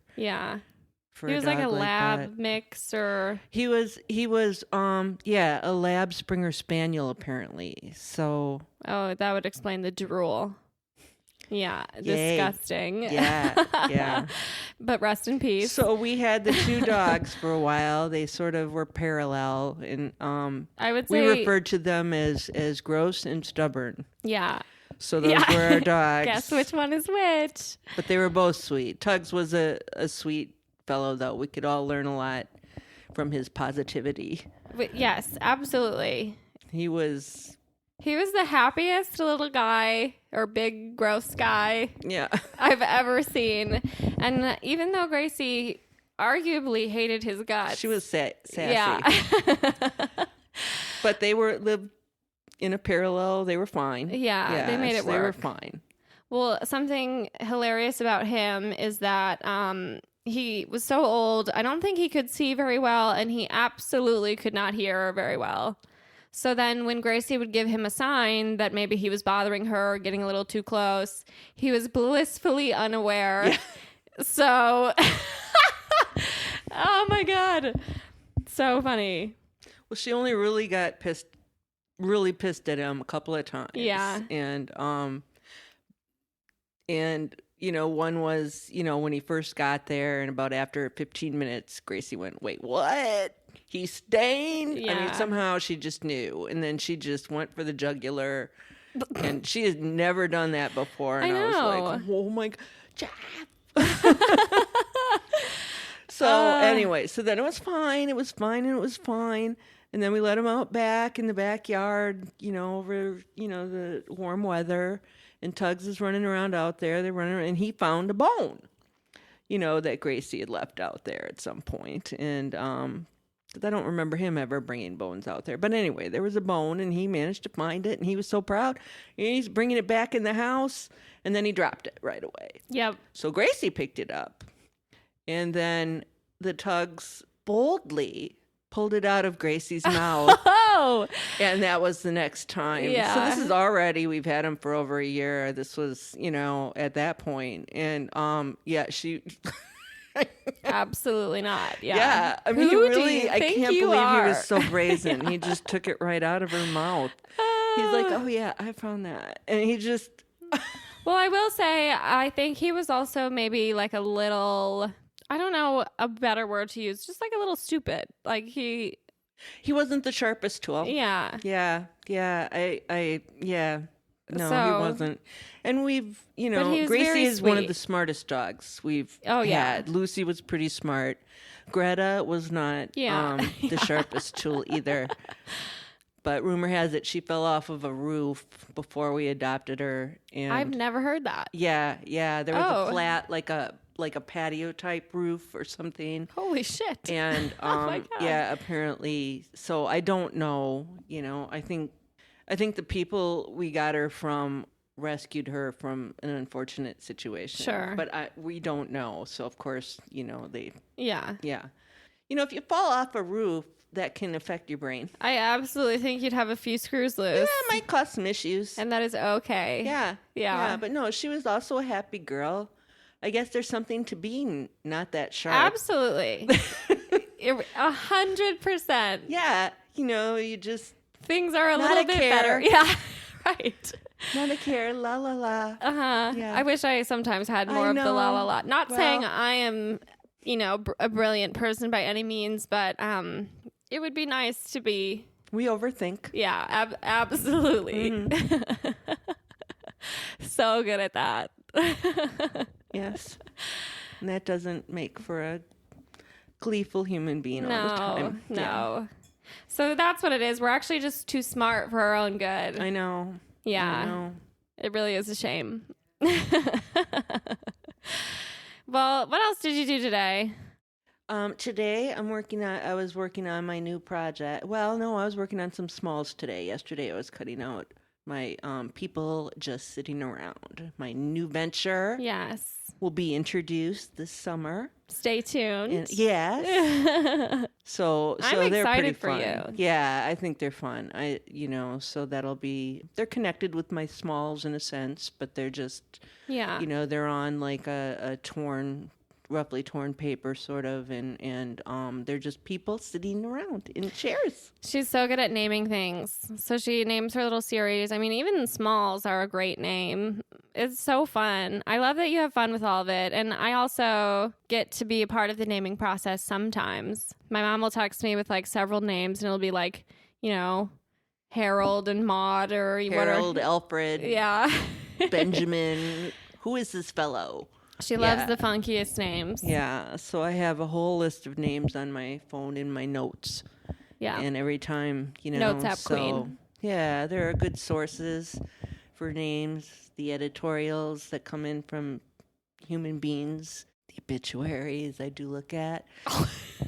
Speaker 2: for
Speaker 1: he was
Speaker 2: a dog
Speaker 1: like a lab
Speaker 2: that.
Speaker 1: mix, or
Speaker 2: He was a lab Springer Spaniel apparently. So
Speaker 1: that would explain the drool. Yeah,
Speaker 2: yay.
Speaker 1: disgusting.
Speaker 2: Yeah.
Speaker 1: But rest in peace.
Speaker 2: So we had the two dogs for a while. They sort of were parallel, and
Speaker 1: I would say
Speaker 2: we referred to them as gross and stubborn.
Speaker 1: Yeah.
Speaker 2: So those were our dogs.
Speaker 1: Guess which one is which.
Speaker 2: But they were both sweet. Tugs was a sweet fellow, though. We could all learn a lot from his positivity.
Speaker 1: Yes, absolutely.
Speaker 2: He was
Speaker 1: the happiest little guy, or big gross guy,
Speaker 2: yeah,
Speaker 1: I've ever seen. And even though Gracie arguably hated his guts,
Speaker 2: she was sassy.
Speaker 1: Yeah.
Speaker 2: But they lived in a parallel. They were fine.
Speaker 1: Yeah, they made it work.
Speaker 2: They were fine.
Speaker 1: Well, something hilarious about him is that he was so old. I don't think he could see very well, and he absolutely could not hear very well. So then when Gracie would give him a sign that maybe he was bothering her or getting a little too close, he was blissfully unaware.
Speaker 2: Yeah.
Speaker 1: So, oh my God. So funny.
Speaker 2: Well, she only really got pissed at him a couple of times.
Speaker 1: Yeah.
Speaker 2: And one was, when he first got there, and about after 15 minutes, Gracie went, "Wait, what? He's stained?"
Speaker 1: Yeah.
Speaker 2: I mean, somehow she just knew, and then she just went for the jugular, and she has never done that before. And I was like, "Oh my God, Jeff!" So anyway, so then it was fine. It was fine. And then we let him out back in the backyard, over, the warm weather. And Tugs is running around out there. They're running around, and he found a bone, that Gracie had left out there at some point. And I don't remember him ever bringing bones out there. But anyway, there was a bone, and he managed to find it, and he was so proud. And he's bringing it back in the house, and then he dropped it right away.
Speaker 1: Yep.
Speaker 2: So Gracie picked it up, and then the Tugs boldly pulled it out of Gracie's mouth.
Speaker 1: Oh!
Speaker 2: And that was the next time.
Speaker 1: Yeah.
Speaker 2: So this is already, we've had him for over a year. This was, at that point. And she...
Speaker 1: Absolutely not. Yeah.
Speaker 2: Yeah. I mean,
Speaker 1: Who
Speaker 2: really,
Speaker 1: do you
Speaker 2: I
Speaker 1: think
Speaker 2: can't
Speaker 1: you
Speaker 2: believe
Speaker 1: are?
Speaker 2: he was so brazen. Yeah. He just took it right out of her mouth. He's like, "Oh yeah, I found that." And he just...
Speaker 1: Well, I will say, I think he was also maybe like a little... I don't know a better word to use. Just like a little stupid. Like he
Speaker 2: wasn't the sharpest tool.
Speaker 1: Yeah.
Speaker 2: Yeah. No,
Speaker 1: So,
Speaker 2: he wasn't. And we've, Gracie is one of the smartest dogs we've had. Lucy was pretty smart. Greta was not the sharpest tool either. But rumor has it she fell off of a roof before we adopted her. And
Speaker 1: I've never heard that.
Speaker 2: Yeah. There was a flat, like a patio type roof or something.
Speaker 1: Holy shit.
Speaker 2: And
Speaker 1: oh my God.
Speaker 2: Yeah, apparently. So I don't know, I think the people we got her from rescued her from an unfortunate situation.
Speaker 1: Sure.
Speaker 2: But we don't know. So of course, they
Speaker 1: Yeah.
Speaker 2: if you fall off a roof, that can affect your brain.
Speaker 1: I absolutely think you'd have a few screws loose.
Speaker 2: Yeah, it might cause some issues.
Speaker 1: And that is okay.
Speaker 2: Yeah. But no, she was also a happy girl. I guess there's something to being not that sharp.
Speaker 1: Absolutely. 100%.
Speaker 2: Yeah. You just...
Speaker 1: Things are a little bit better. Yeah. Right.
Speaker 2: Not a care. La, la, la.
Speaker 1: Uh-huh. Yeah. I wish I sometimes had more of the la, la, la. Not saying I am, a brilliant person by any means, but it would be nice to be...
Speaker 2: We overthink.
Speaker 1: Yeah, absolutely. Mm-hmm. So good at that.
Speaker 2: Yes. And that doesn't make for a gleeful human being all the time.
Speaker 1: No.
Speaker 2: Yeah.
Speaker 1: So that's what it is. We're actually just too smart for our own good.
Speaker 2: I know.
Speaker 1: Yeah.
Speaker 2: I know.
Speaker 1: It really is a shame. Well, what else did you do today?
Speaker 2: Today I was working on my new project. Well, no, I was working on some smalls today. Yesterday I was cutting out my people just sitting around. My new venture.
Speaker 1: Yes.
Speaker 2: Will be introduced this summer.
Speaker 1: Stay tuned.
Speaker 2: Yes. So
Speaker 1: I'm
Speaker 2: they're pretty
Speaker 1: excited for
Speaker 2: fun.
Speaker 1: you.
Speaker 2: Yeah, I think they're fun. So they're connected with my smalls in a sense, but they're just, they're on like a torn roughly torn paper, sort of, and they're just people sitting around in chairs.
Speaker 1: She's so good at naming things. So she names her little series. I mean, even Smalls are a great name. It's so fun. I love that you have fun with all of it. And I also get to be a part of the naming process sometimes. My mom will text me with like several names, and it'll be like, you know, Harold and Maud, or
Speaker 2: Harold, Alfred,
Speaker 1: yeah,
Speaker 2: Benjamin. Who is this fellow?
Speaker 1: She loves the funkiest names.
Speaker 2: Yeah, so I have a whole list of names on my phone in my notes.
Speaker 1: Yeah.
Speaker 2: And every time, you know.
Speaker 1: Notes app queen.
Speaker 2: Yeah, there are good sources for names, the editorials that come in from human beings, the obituaries I do look at.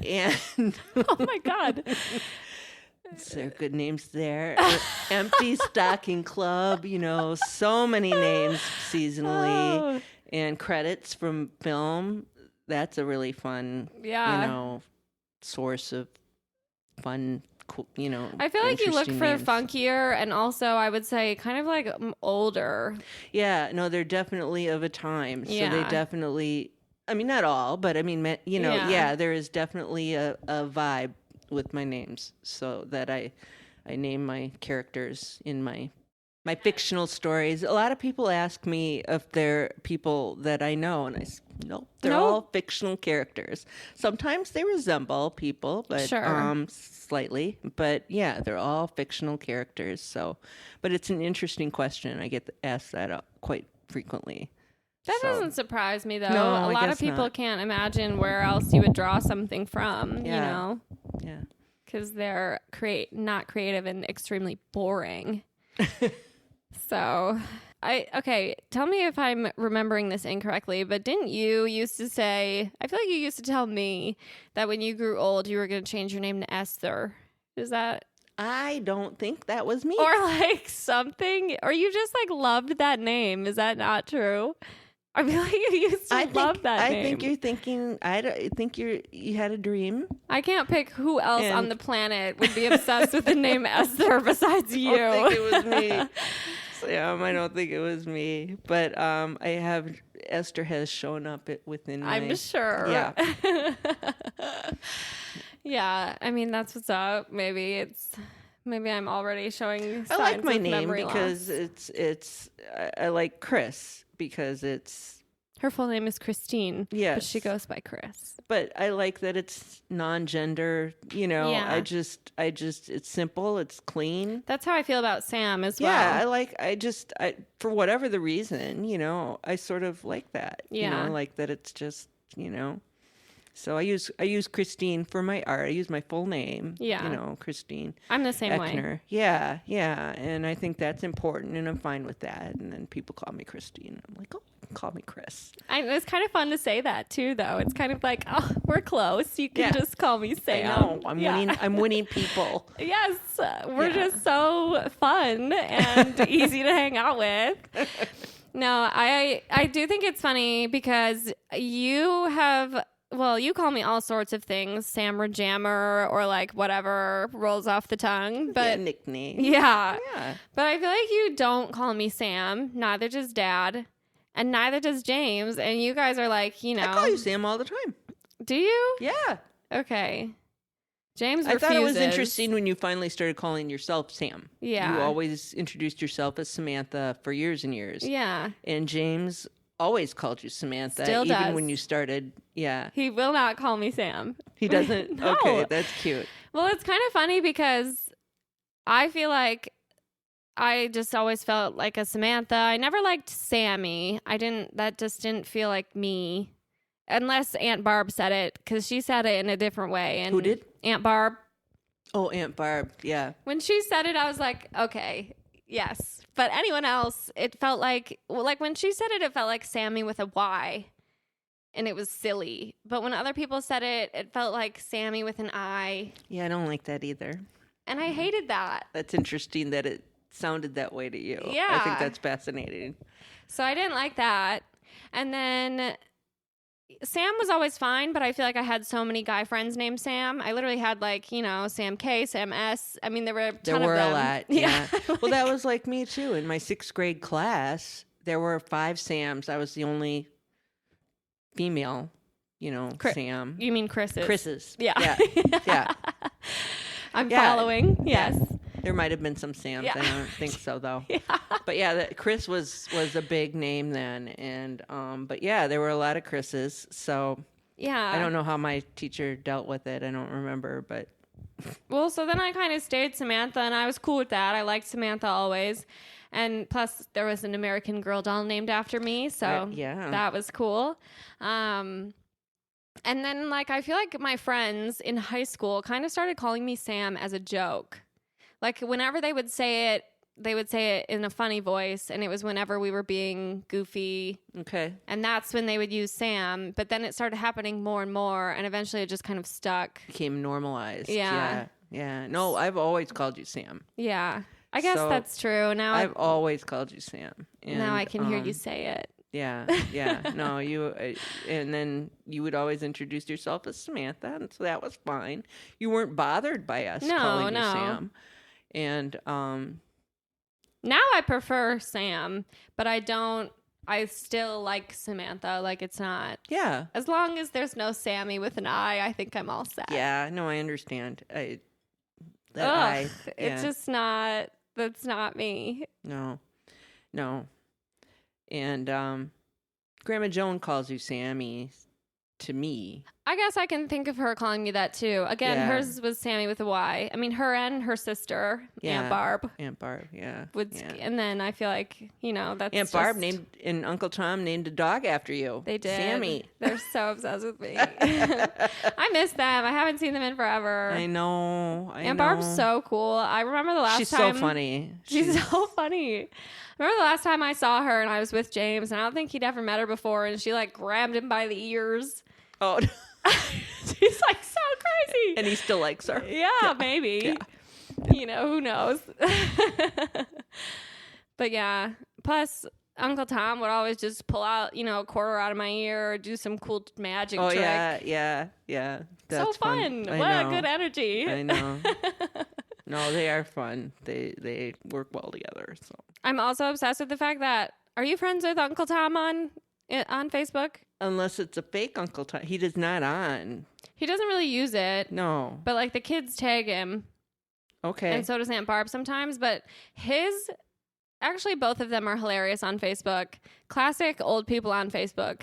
Speaker 2: And
Speaker 1: oh, my God.
Speaker 2: There are good names there. Empty Stocking Club, you know, so many names seasonally.
Speaker 1: Oh.
Speaker 2: And credits from film. That's a really fun, you know, source of fun, cool, you know.
Speaker 1: I feel like you look for
Speaker 2: names.
Speaker 1: funkier, and also I would say kind of like older.
Speaker 2: Yeah, no, they're definitely of a time. So they definitely, I mean, not all, but I mean, you know, there is definitely a vibe with my names, so that I name my characters in my fictional stories. A lot of people ask me if they're people that I know, and I say, nope, they're all fictional characters. Sometimes they resemble people, but slightly. But yeah, they're all fictional characters. So, but it's an interesting question. I get asked that quite frequently.
Speaker 1: That doesn't surprise me, though.
Speaker 2: No,
Speaker 1: a lot of people can't imagine where else you would draw something from, you know?
Speaker 2: Yeah.
Speaker 1: Because they're not creative and extremely boring. So, tell me if I'm remembering this incorrectly, but didn't you used to say, I feel like you used to tell me that when you grew old, you were going to change your name to Esther. Is that?
Speaker 2: I don't think that was me.
Speaker 1: Or like something, or you just like loved that name. Is that not true? I feel like you used to love that name.
Speaker 2: I think you're thinking, I think you had a dream.
Speaker 1: I can't pick who else on the planet would be obsessed with the name Esther besides you.
Speaker 2: I don't think it was me. Sam, I don't think it was me. But Esther has shown up within my...
Speaker 1: I'm sure.
Speaker 2: Yeah.
Speaker 1: Yeah, I mean, that's what's up. Maybe I'm already showing signs
Speaker 2: I like my
Speaker 1: of
Speaker 2: name
Speaker 1: memory
Speaker 2: because
Speaker 1: loss.
Speaker 2: I like Chris because it's...
Speaker 1: Her full name is Christine.
Speaker 2: Yes.
Speaker 1: But she goes by Chris.
Speaker 2: But I like that it's non-gender, you know.
Speaker 1: Yeah.
Speaker 2: I just it's simple, it's clean.
Speaker 1: That's how I feel about Sam as well.
Speaker 2: Yeah, for whatever the reason, you know, I sort of like that.
Speaker 1: Yeah.
Speaker 2: You know, I like that it's just, you know. So I use Christine for my art. I use my full name.
Speaker 1: Yeah.
Speaker 2: You know, Christine.
Speaker 1: I'm the same way.
Speaker 2: Yeah. And I think that's important, and I'm fine with that. And then people call me Christine. I'm like, oh, call me Chris.
Speaker 1: It's kind of fun to say that too, though. It's kind of like, oh, we're close. You can just call me Sam.
Speaker 2: I know. I'm winning people.
Speaker 1: Yes, we're just so fun and easy to hang out with. No, I do think it's funny because you call me all sorts of things, Sam Jammer, or like whatever rolls off the tongue. But
Speaker 2: nickname.
Speaker 1: Yeah. But I feel like you don't call me Sam. Neither does Dad. And neither does James. And you guys are like, you know.
Speaker 2: I call you Sam all the time.
Speaker 1: Do you?
Speaker 2: Yeah.
Speaker 1: Okay. James refuses.
Speaker 2: I thought it was interesting when you finally started calling yourself Sam.
Speaker 1: Yeah.
Speaker 2: You always introduced yourself as Samantha for years and years.
Speaker 1: Yeah.
Speaker 2: And James always called you Samantha.
Speaker 1: Still
Speaker 2: even
Speaker 1: does.
Speaker 2: when you started. Yeah.
Speaker 1: He will not call me Sam.
Speaker 2: He doesn't?
Speaker 1: No.
Speaker 2: Okay, that's cute.
Speaker 1: Well, it's kind of funny because I feel like I just always felt like a Samantha. I never liked Sammy. That just didn't feel like me. Unless Aunt Barb said it, because she said it in a different way. And
Speaker 2: who did?
Speaker 1: Aunt Barb.
Speaker 2: Oh, Aunt Barb, yeah.
Speaker 1: When she said it, I was like, okay, yes. But anyone else, it felt like when she said it, it felt like Sammy with a Y. And it was silly. But when other people said it, it felt like Sammy with an I.
Speaker 2: Yeah, I don't like that either.
Speaker 1: And I hated that.
Speaker 2: That's interesting that it sounded that way to you.
Speaker 1: Yeah.
Speaker 2: I think that's fascinating.
Speaker 1: So I didn't like that. And then Sam was always fine, but I feel like I had so many guy friends named Sam. I literally had Sam K, Sam S. I mean, there were a ton of them.
Speaker 2: There were a lot, yeah. Well, that was like me too. In my 6th grade class, there were 5 Sams. I was the only female Sam.
Speaker 1: You mean Chris's?
Speaker 2: Chris's.
Speaker 1: Yeah.
Speaker 2: Yeah.
Speaker 1: I'm following. Yes.
Speaker 2: Yeah. There might have been some Sams.
Speaker 1: Yeah.
Speaker 2: I don't think so, though.
Speaker 1: Yeah.
Speaker 2: But yeah, Chris was a big name then. And, but yeah, there were a lot of Chris's. So
Speaker 1: yeah,
Speaker 2: I don't know how my teacher dealt with it. I don't remember, but.
Speaker 1: Well, so then I kind of stayed Samantha, and I was cool with that. I liked Samantha always. And plus, there was an American Girl doll named after me, so that was cool. And then, like, I feel like my friends in high school kind of started calling me Sam as a joke. Like, whenever they would say it in a funny voice, and it was whenever we were being goofy.
Speaker 2: Okay.
Speaker 1: And that's when they would use Sam, but then it started happening more and more, and eventually it just kind of stuck.
Speaker 2: Became normalized.
Speaker 1: Yeah.
Speaker 2: Yeah. No, I've always called you Sam.
Speaker 1: Yeah. I guess that's true. Now
Speaker 2: I've always called you Sam. And,
Speaker 1: now I can hear you say it.
Speaker 2: Yeah. No, and then you would always introduce yourself as Samantha, and so that was fine. You weren't bothered by us calling you Sam. And
Speaker 1: now I prefer Sam, but I still like Samantha. Like, it's not.
Speaker 2: Yeah.
Speaker 1: As long as there's no Sammy with an I think I'm all set.
Speaker 2: Yeah, no, I understand.
Speaker 1: It's just not, that's not me.
Speaker 2: No. And Grandma Joan calls you Sammy to me.
Speaker 1: I guess I can think of her calling me that too. Again, hers was Sammy with a Y. I mean, her and her sister, Aunt Barb.
Speaker 2: Aunt Barb, yeah.
Speaker 1: And then I feel like, that's
Speaker 2: Aunt Barb and Uncle Tom named a dog after you.
Speaker 1: They did.
Speaker 2: Sammy.
Speaker 1: They're so obsessed with me. I miss them. I haven't seen them in forever.
Speaker 2: I know.
Speaker 1: Aunt Barb's so cool. I remember the last time.
Speaker 2: She's so funny.
Speaker 1: She's so funny. I remember the last time I saw her and I was with James, and I don't think he'd ever met her before, and she like grabbed him by the ears.
Speaker 2: Oh,
Speaker 1: she's like so crazy.
Speaker 2: And he still likes her.
Speaker 1: Yeah, maybe. Yeah. Who knows? But yeah. Plus, Uncle Tom would always just pull out, a quarter out of my ear or do some cool magic trick.
Speaker 2: Yeah. That's
Speaker 1: so fun. What a good energy.
Speaker 2: I know. No, they are fun. They work well together. So
Speaker 1: I'm also obsessed with the fact that, are you friends with Uncle Tom on Facebook?
Speaker 2: Unless it's a fake Uncle Tom. He does not on.
Speaker 1: He doesn't really use it.
Speaker 2: No.
Speaker 1: But like the kids tag him. Okay. And so does Aunt Barb sometimes. But actually both of them are hilarious on Facebook. Classic old people on Facebook.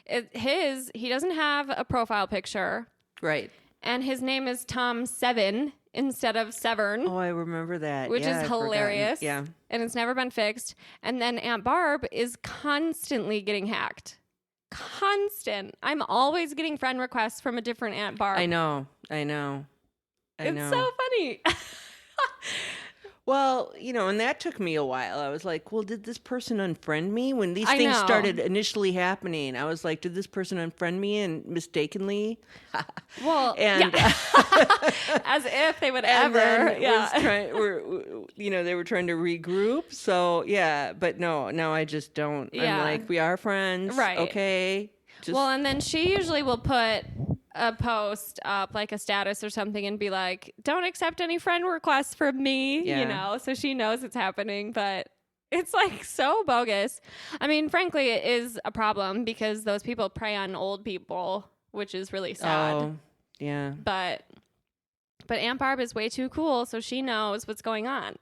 Speaker 1: He doesn't have a profile picture.
Speaker 2: Right.
Speaker 1: And his name is Tom Seven instead of Severn.
Speaker 2: Oh, I remember that.
Speaker 1: Which is hilarious.
Speaker 2: Yeah.
Speaker 1: And it's never been fixed. And then Aunt Barb is constantly getting hacked. Constant. I'm always getting friend requests from a different Aunt Barb.
Speaker 2: I know.
Speaker 1: It's so funny.
Speaker 2: Well, and that took me a while. I was like, well, did this person unfriend me? When these things started initially happening, I was like, did this person unfriend me and mistakenly?
Speaker 1: Well,
Speaker 2: and
Speaker 1: as if they would ever.
Speaker 2: They were trying to regroup. So, but no, I just don't. Yeah. I'm like, we are friends.
Speaker 1: Right.
Speaker 2: Okay.
Speaker 1: And then she usually will put a post up, like a status or something, and be like, don't accept any friend requests from me, so she knows it's happening. But it's like so bogus. I mean, frankly, it is a problem because those people prey on old people, which is really sad.
Speaker 2: Oh, yeah.
Speaker 1: But Aunt Barb is way too cool, so she knows what's going on.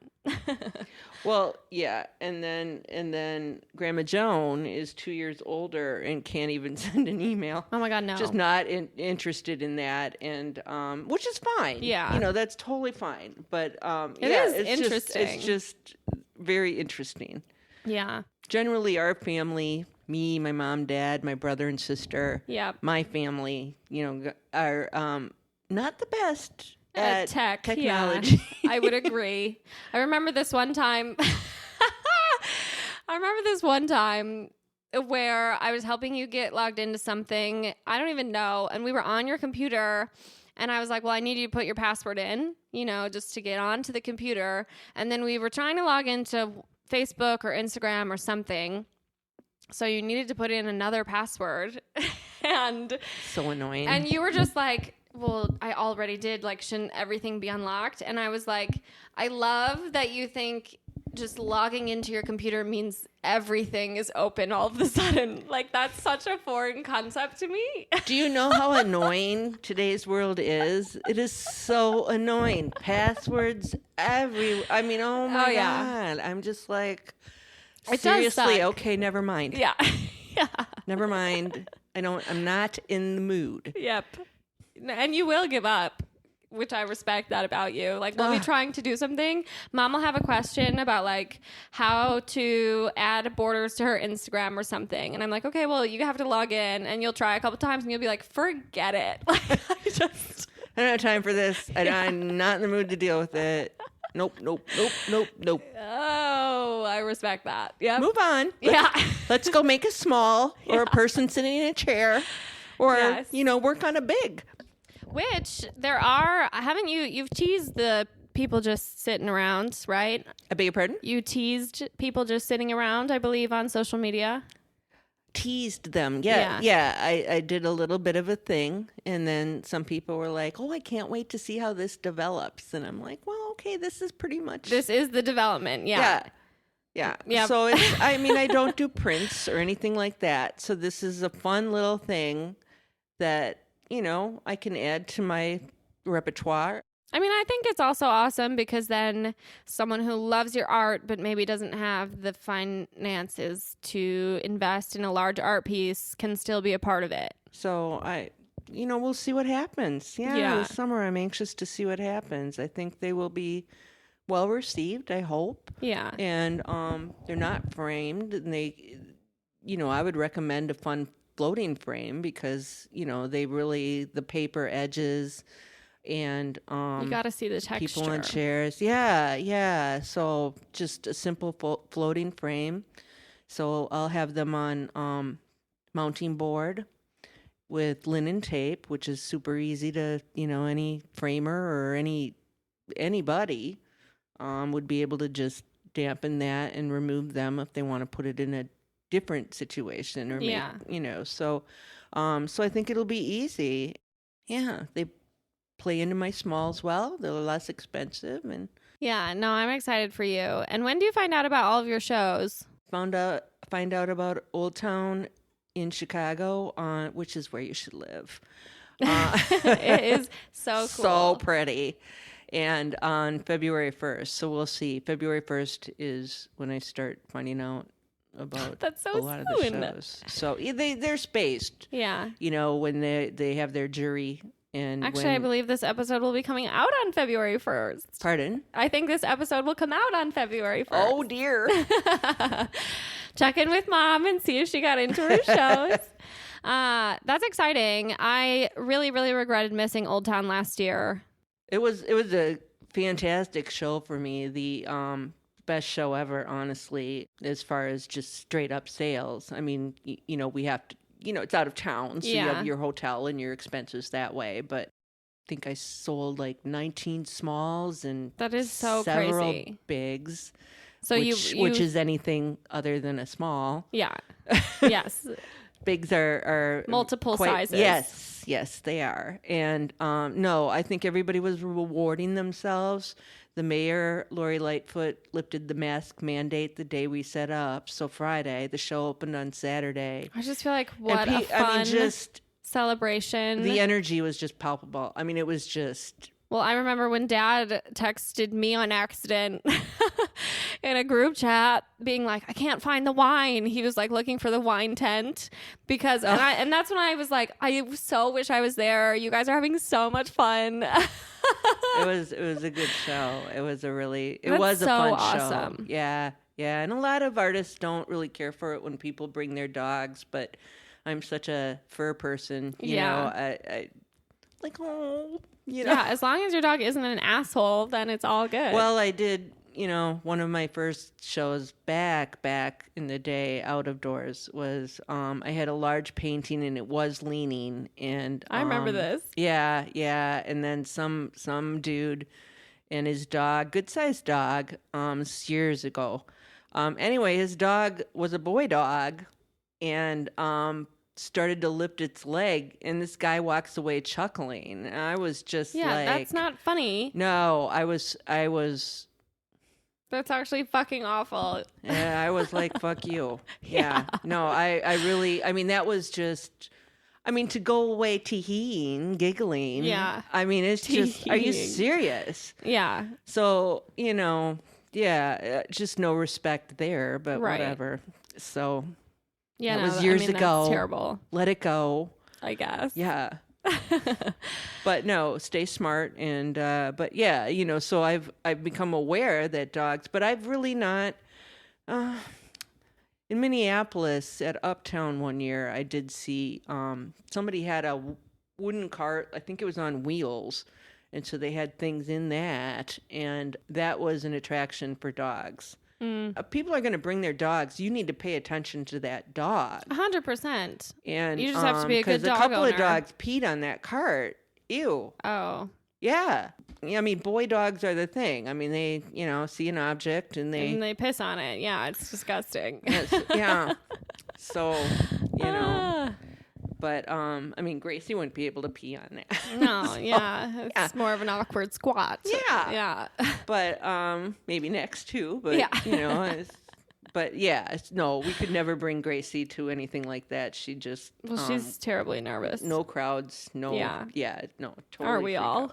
Speaker 2: Well, yeah, and then Grandma Joan is 2 years older and can't even send an email.
Speaker 1: Oh my God, no!
Speaker 2: Just not interested in that, and which is fine.
Speaker 1: Yeah,
Speaker 2: that's totally fine. But
Speaker 1: it's interesting.
Speaker 2: It's just very interesting.
Speaker 1: Yeah.
Speaker 2: Generally, our family, me, my mom, dad, my brother and sister, my family, are not the best at technology.
Speaker 1: Yeah, I would agree. I remember this one time where I was helping you get logged into something. I don't even know. And we were on your computer and I was like, well, I need you to put your password in, just to get onto the computer. And then we were trying to log into Facebook or Instagram or something. So you needed to put in another password. And
Speaker 2: so annoying.
Speaker 1: And you were just like, well, I already did. Like, shouldn't everything be unlocked? And I was like, I love that you think just logging into your computer means everything is open all of a sudden. Like, that's such a foreign concept to me.
Speaker 2: Do you know how annoying today's world is? It is so annoying. Passwords I mean, oh my God. I'm just like, seriously, okay, never mind.
Speaker 1: Yeah. Yeah.
Speaker 2: Never mind. I'm not in the mood.
Speaker 1: Yep. And you will give up, which I respect that about you. Like, we'll be trying to do something. Mom will have a question about, like, how to add borders to her Instagram or something. And I'm like, okay, well, you have to log in. And you'll try a couple times and you'll be like, forget it. Like, I
Speaker 2: don't have time for this. I'm not in the mood to deal with it. Nope.
Speaker 1: Oh, I respect that. Yeah.
Speaker 2: Move on. Let's go make a small or a person sitting in a chair or, work on a big.
Speaker 1: Which you've teased the people just sitting around, right?
Speaker 2: I beg your pardon?
Speaker 1: You teased people just sitting around, I believe, on social media.
Speaker 2: Teased them. Yeah. I did a little bit of a thing. And then some people were like, oh, I can't wait to see how this develops. And I'm like, well, okay, this is pretty much.
Speaker 1: This is the development. Yeah.
Speaker 2: So I don't do prints or anything like that. So this is a fun little thing that, I can add to my repertoire.
Speaker 1: I mean, I think it's also awesome because then someone who loves your art but maybe doesn't have the finances to invest in a large art piece can still be a part of it.
Speaker 2: So we'll see what happens. Yeah. This summer I'm anxious to see what happens. I think they will be well received, I hope.
Speaker 1: Yeah.
Speaker 2: And they're not framed. And I would recommend a fun floating frame because, the paper edges and
Speaker 1: you got to see the texture.
Speaker 2: People in chairs. Yeah. So just a simple floating frame. So I'll have them on mounting board with linen tape, which is super easy to, any framer or anybody would be able to just dampen that and remove them if they want to put it in a different situation or so I think it'll be easy. Yeah, they play into my smalls well. They're less expensive and
Speaker 1: I'm excited for you. And when do you find out about all of your shows?
Speaker 2: Find out about Old Town in Chicago, which is where you should live.
Speaker 1: It is so cool.
Speaker 2: So pretty. And on February 1st. So we'll see. February 1st is when I start finding out about
Speaker 1: That's so
Speaker 2: a lot of the shows. So they're spaced.
Speaker 1: Yeah.
Speaker 2: When they have their jury. And
Speaker 1: actually, I believe this episode will be coming out on February 1st.
Speaker 2: Pardon?
Speaker 1: I think this episode will come out on February 1st.
Speaker 2: Oh, dear.
Speaker 1: Check in with Mom and see if she got into her shows. That's exciting. I really, really regretted missing Old Town last year.
Speaker 2: It was a fantastic show for me. The best show ever, honestly, as far as just straight up sales. I mean, we have to, it's out of town, so you have your hotel and your expenses that way. But I think I sold like 19 smalls and
Speaker 1: that is so
Speaker 2: several
Speaker 1: crazy.
Speaker 2: Bigs.
Speaker 1: So
Speaker 2: which is anything other than a small.
Speaker 1: Yeah. Yes.
Speaker 2: Bigs are
Speaker 1: multiple sizes.
Speaker 2: Yes, they are. And no, I think everybody was rewarding themselves. The mayor, Lori Lightfoot, lifted the mask mandate the day we set up. So Friday, the show opened on Saturday.
Speaker 1: I just feel like what a fun celebration.
Speaker 2: The energy was just palpable. I mean, it was just...
Speaker 1: Well, I remember when Dad texted me on accident in a group chat being like, I can't find the wine. He was like looking for the wine tent because, and that's when I was like, I so wish I was there. You guys are having so much fun.
Speaker 2: It was a good show. It was a fun
Speaker 1: awesome
Speaker 2: show. Yeah. And a lot of artists don't really care for it when people bring their dogs, but I'm such a fur person, you know, I like, oh,
Speaker 1: Yeah, as long as your dog isn't an asshole, then it's all good.
Speaker 2: Well, I did, one of my first shows back in the day out of doors was I had a large painting and it was leaning and
Speaker 1: I remember this.
Speaker 2: Yeah, and then some dude and his dog, good-sized dog, years ago. Anyway, his dog was a boy dog and started to lift its leg and this guy walks away chuckling. And I was just like,
Speaker 1: that's not funny.
Speaker 2: No, I
Speaker 1: That's actually fucking awful.
Speaker 2: Yeah, I was like, fuck you. Yeah. No, I really, I mean, that was just, I mean, to go away tee-heeing, giggling.
Speaker 1: Yeah.
Speaker 2: I mean, it's just, are you serious?
Speaker 1: Yeah.
Speaker 2: So, just no respect there, but whatever. So,
Speaker 1: yeah,
Speaker 2: that was years ago.
Speaker 1: That's terrible.
Speaker 2: Let it go.
Speaker 1: I guess.
Speaker 2: Yeah. But no, stay smart. And, but yeah, so I've become aware that dogs, but I've really not, in Minneapolis at Uptown one year, I did see, somebody had a wooden cart. I think it was on wheels. And so they had things in that, and that was an attraction for dogs. People are going to bring their dogs. You need to pay attention to that dog.
Speaker 1: 100%.
Speaker 2: And
Speaker 1: you just have to be a good dog owner.
Speaker 2: Because a couple of dogs peed on that cart. Ew.
Speaker 1: Oh.
Speaker 2: Yeah. I mean, boy dogs are the thing. I mean, they, see an object and they
Speaker 1: piss on it. Yeah, it's disgusting.
Speaker 2: Yeah. So, But, I mean, Gracie wouldn't be able to pee on that.
Speaker 1: No, so, yeah. It's more of an awkward squat.
Speaker 2: Yeah.
Speaker 1: Yeah.
Speaker 2: But, maybe next too. But, but yeah, no, we could never bring Gracie to anything like that. She just...
Speaker 1: Well, she's terribly nervous.
Speaker 2: No crowds. No.
Speaker 1: Yeah.
Speaker 2: Yeah, no, totally.
Speaker 1: Are we all?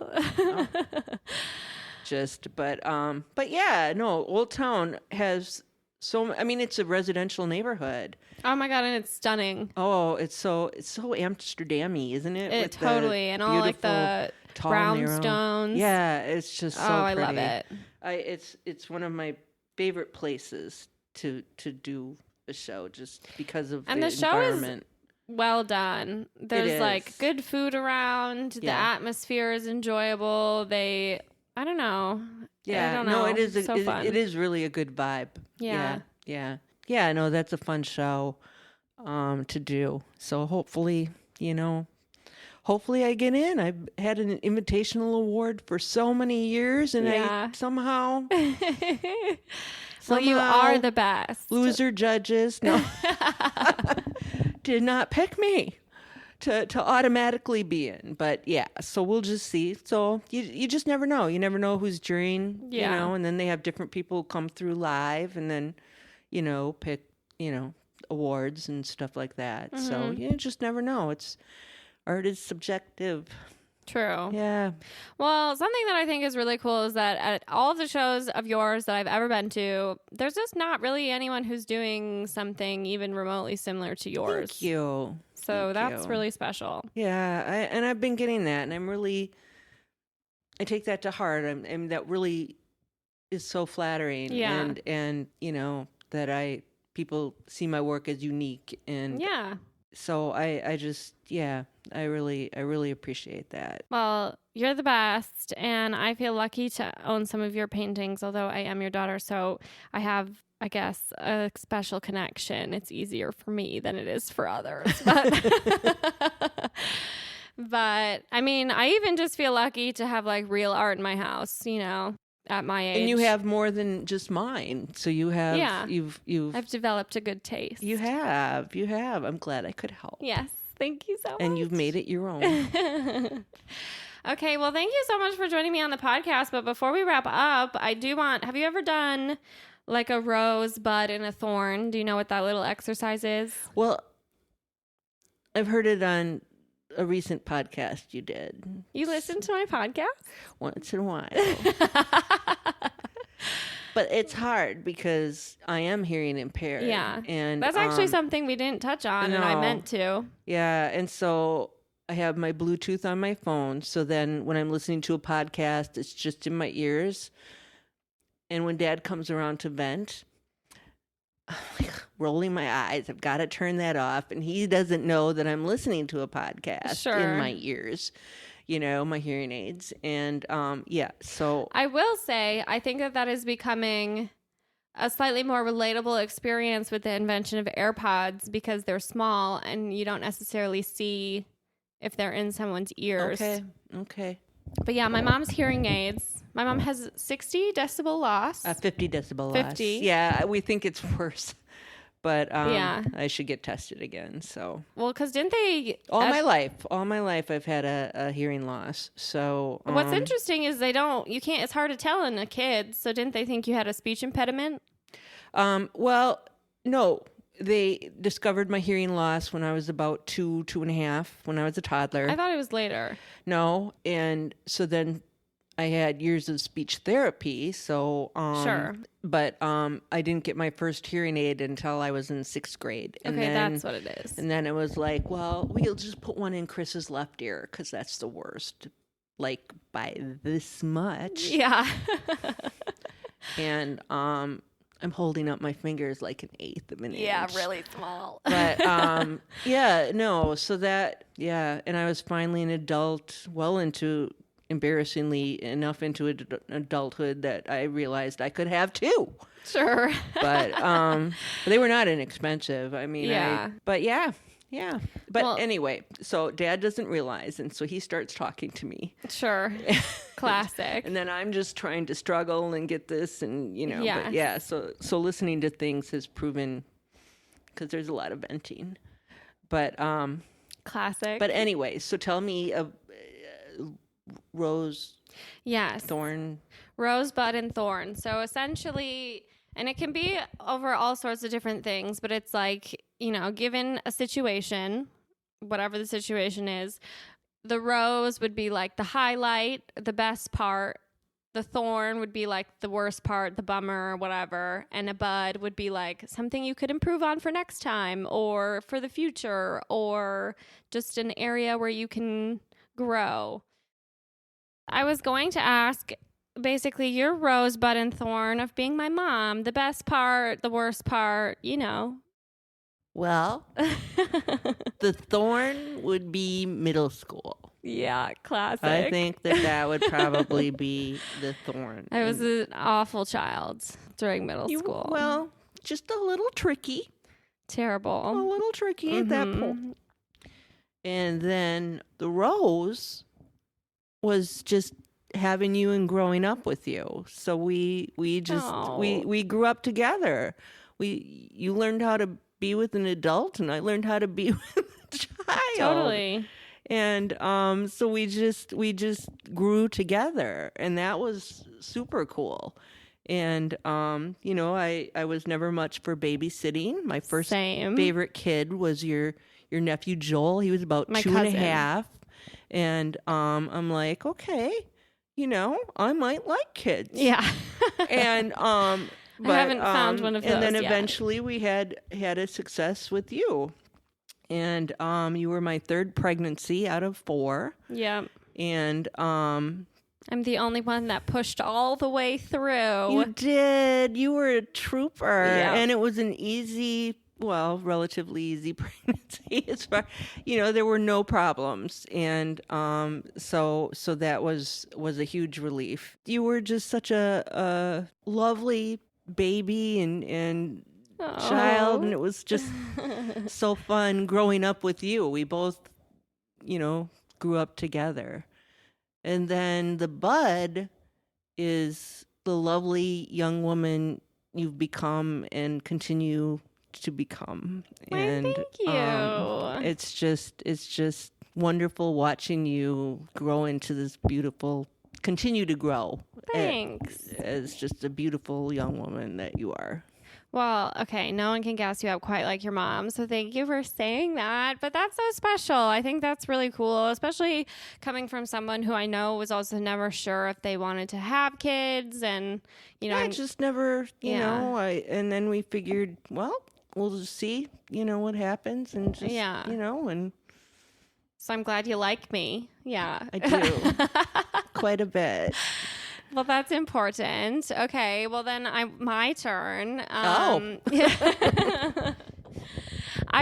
Speaker 2: But yeah, no, Old Town has... it's a residential neighborhood.
Speaker 1: Oh my God, and it's stunning.
Speaker 2: Oh, it's so Amsterdam-y, isn't it?
Speaker 1: It totally, and all like the brownstones.
Speaker 2: Yeah, it's just so
Speaker 1: I
Speaker 2: pretty.
Speaker 1: love it.
Speaker 2: It's one of my favorite places to do a show, just because of the environment.
Speaker 1: Show is well done. There's like good food around. Yeah. The atmosphere is enjoyable. I don't know.
Speaker 2: Yeah,
Speaker 1: I don't know.
Speaker 2: No, it is.
Speaker 1: Fun.
Speaker 2: It is really a good vibe.
Speaker 1: Yeah.
Speaker 2: Yeah. No, that's a fun show, to do. So hopefully, hopefully I get in. I've had an invitational award for so many years, and I somehow.
Speaker 1: Well, you are the best.
Speaker 2: Loser judges, no, did not pick me to automatically be in. But yeah, so we'll just see. So you just never know. You never know who's jurying, and then they have different people come through live and then, pick, awards and stuff like that. Mm-hmm. So you just never know. Art is subjective.
Speaker 1: True.
Speaker 2: Yeah.
Speaker 1: Well, something that I think is really cool is that at all of the shows of yours that I've ever been to, there's just not really anyone who's doing something even remotely similar to yours.
Speaker 2: Thank you.
Speaker 1: So that's really special.
Speaker 2: Yeah. And I've been getting that, and I take that to heart. And that really is so flattering.
Speaker 1: Yeah.
Speaker 2: And that people see my work as unique. And
Speaker 1: yeah.
Speaker 2: So I just, I really appreciate that.
Speaker 1: Well, you're the best, and I feel lucky to own some of your paintings, although I am your daughter, so I have, I guess, a special connection. It's easier for me than it is for others. But I mean, I even just feel lucky to have like real art in my house, at my age.
Speaker 2: And you have more than just mine. So you have,
Speaker 1: I've developed a good taste.
Speaker 2: You have. I'm glad I could help.
Speaker 1: Yes. Thank you so much.
Speaker 2: And you've made it your own.
Speaker 1: Okay. Well, thank you so much for joining me on the podcast. But before we wrap up, have you ever done like a rose, bud, and a thorn? Do you know what that little exercise is?
Speaker 2: Well, I've heard it on a recent podcast you did.
Speaker 1: You listen to my podcast?
Speaker 2: Once in a while. But it's hard because I am hearing impaired.
Speaker 1: Yeah.
Speaker 2: And
Speaker 1: that's actually something we didn't touch on, and I meant to.
Speaker 2: Yeah. And so I have my Bluetooth on my phone. So then when I'm listening to a podcast, it's just in my ears. And when Dad comes around to vent, I'm like rolling my eyes. I've got to turn that off. And he doesn't know that I'm listening to a podcast in my ears. My hearing aids. And, so.
Speaker 1: I will say, I think that is becoming a slightly more relatable experience with the invention of AirPods because they're small and you don't necessarily see if they're in someone's ears.
Speaker 2: Okay.
Speaker 1: But yeah, my mom's hearing aids. My mom has 60 decibel loss.
Speaker 2: 50 decibel loss.
Speaker 1: 50.
Speaker 2: Yeah, we think it's worse. But I should get tested again. So
Speaker 1: well, because didn't they
Speaker 2: all my life I've had a hearing loss. So
Speaker 1: what's interesting is you can't. It's hard to tell in a kid. So didn't they think you had a speech impediment?
Speaker 2: Well, no. They discovered my hearing loss when I was about 2.5, when I was a toddler.
Speaker 1: I thought it was later.
Speaker 2: No, and so then I had years of speech therapy. So
Speaker 1: sure,
Speaker 2: but I didn't get my first hearing aid until I was in 6th grade. And
Speaker 1: okay,
Speaker 2: then,
Speaker 1: that's what it is.
Speaker 2: And then it was like, well, we'll just put one in Chris's left ear because that's the worst, like by this much.
Speaker 1: Yeah.
Speaker 2: And I'm holding up my fingers like an eighth of an inch.
Speaker 1: Yeah, really small.
Speaker 2: But so that, and I was finally an adult, embarrassingly enough into adulthood that I realized I could have 2.
Speaker 1: Sure.
Speaker 2: But they were not inexpensive. I mean, But anyway, so Dad doesn't realize, and so he starts talking to me.
Speaker 1: Sure. Classic.
Speaker 2: And then I'm just trying to struggle and get this, and but so listening to things has proven, because there's a lot of venting. But
Speaker 1: classic.
Speaker 2: But anyway, so tell me rose.
Speaker 1: Yes.
Speaker 2: Thorn.
Speaker 1: Rosebud and thorn. So essentially, and it can be over all sorts of different things, but it's like, given a situation, whatever the situation is, the rose would be like the highlight, the best part. The thorn would be like the worst part, the bummer, whatever. And a bud would be like something you could improve on for next time or for the future, or just an area where you can grow. I was going to ask, basically, your rosebud and thorn of being my mom, the best part, the worst part,
Speaker 2: Well, the thorn would be middle school.
Speaker 1: Yeah, classic.
Speaker 2: I think that would probably be the thorn.
Speaker 1: I was an awful child during middle school.
Speaker 2: Well, just a little tricky.
Speaker 1: Terrible.
Speaker 2: A little tricky at that point. And then the rose was just having you and growing up with you. So we grew up together. You learned how to be with an adult, and I learned how to be with a child.
Speaker 1: Totally.
Speaker 2: And so we just grew together, and that was super cool. And I was never much for babysitting. My first favorite kid was your nephew Joel. He was about My 2.5. And I'm like, okay, I might like kids.
Speaker 1: Yeah.
Speaker 2: And but,
Speaker 1: I haven't found one of those.
Speaker 2: And then
Speaker 1: yet.
Speaker 2: eventually we had a success with you. And you were my 3rd pregnancy out of 4.
Speaker 1: Yeah.
Speaker 2: And
Speaker 1: I'm the only one that pushed all the way through.
Speaker 2: You did. You were a trooper.
Speaker 1: Yeah.
Speaker 2: And it was an relatively easy pregnancy. As far, there were no problems. And so that was a huge relief. You were just such a lovely baby and child, and it was just so fun growing up with you. We both, grew up together. And then the bud is the lovely young woman you've become and continue to become. And
Speaker 1: thank you.
Speaker 2: It's just wonderful watching you grow into this continue to grow.
Speaker 1: Thanks.
Speaker 2: As just a beautiful young woman that you are.
Speaker 1: Well, okay, no one can gas you up quite like your mom, so thank you for saying that. But that's so special. I think that's really cool, especially coming from someone who I know was also never sure if they wanted to have kids, and
Speaker 2: I just never, and then we figured, well, we'll just see, what happens, and just, and
Speaker 1: so I'm glad you like me. Yeah,
Speaker 2: I do quite a bit.
Speaker 1: Well, that's important. Okay, well then my turn. I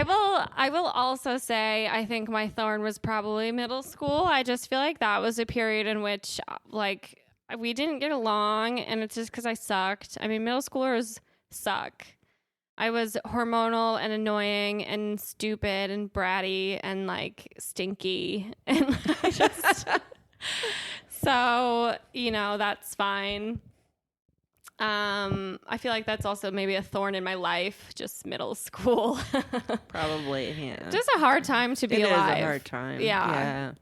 Speaker 1: will also say I think my thorn was probably middle school. I just feel like that was a period in which we didn't get along, and it's just because I sucked. I mean, middle schoolers suck. I was hormonal and annoying and stupid and bratty and stinky, and I just. So, that's fine. I feel like that's also maybe a thorn in my life, just middle school.
Speaker 2: Probably, yeah.
Speaker 1: Just a hard time to be alive.
Speaker 2: It is a hard time.
Speaker 1: Yeah.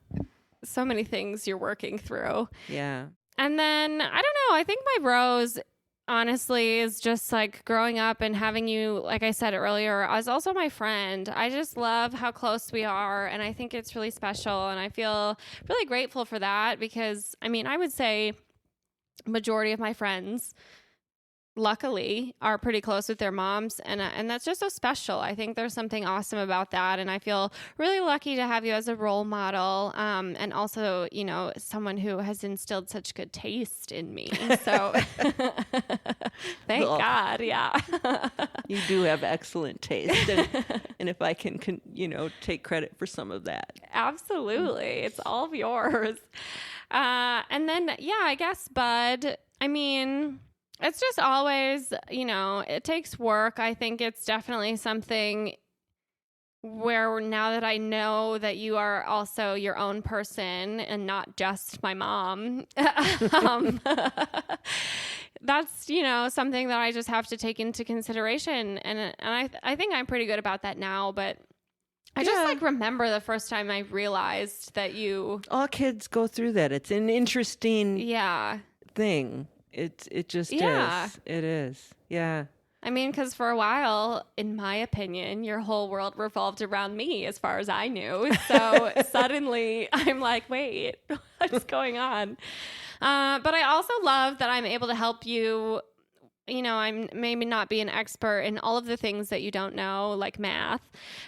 Speaker 1: So many things you're working through.
Speaker 2: Yeah.
Speaker 1: And then, I don't know, I think my rose, honestly, is just like growing up and having you, like I said earlier, as also my friend. I just love how close we are, and I think it's really special, and I feel really grateful for that because, I mean, I would say majority of my friends, luckily, are pretty close with their moms, and that's just so special. I think there's something awesome about that, and I feel really lucky to have you as a role model, and also, you know, someone who has instilled such good taste in me. So, thank God, yeah.
Speaker 2: You do have excellent taste, and if I can, you know, take credit for some of that.
Speaker 1: Absolutely, it's all of yours. And then, yeah, I guess, Bud, I mean, it's just always, you know, it takes work. I think it's definitely something where now that I know that you are also your own person and not just my mom, that's, you know, something that I just have to take into consideration. And I think I'm pretty good about that now, but I just like remember the first time I realized that you...
Speaker 2: All kids go through that. It's an interesting thing. It just is. It is. Yeah.
Speaker 1: I mean, because for a while, in my opinion, your whole world revolved around me as far as I knew. So suddenly I'm like, wait, what's going on? But I also love that I'm able to help you. You know, I'm maybe not be an expert in all of the things that you don't know, like math,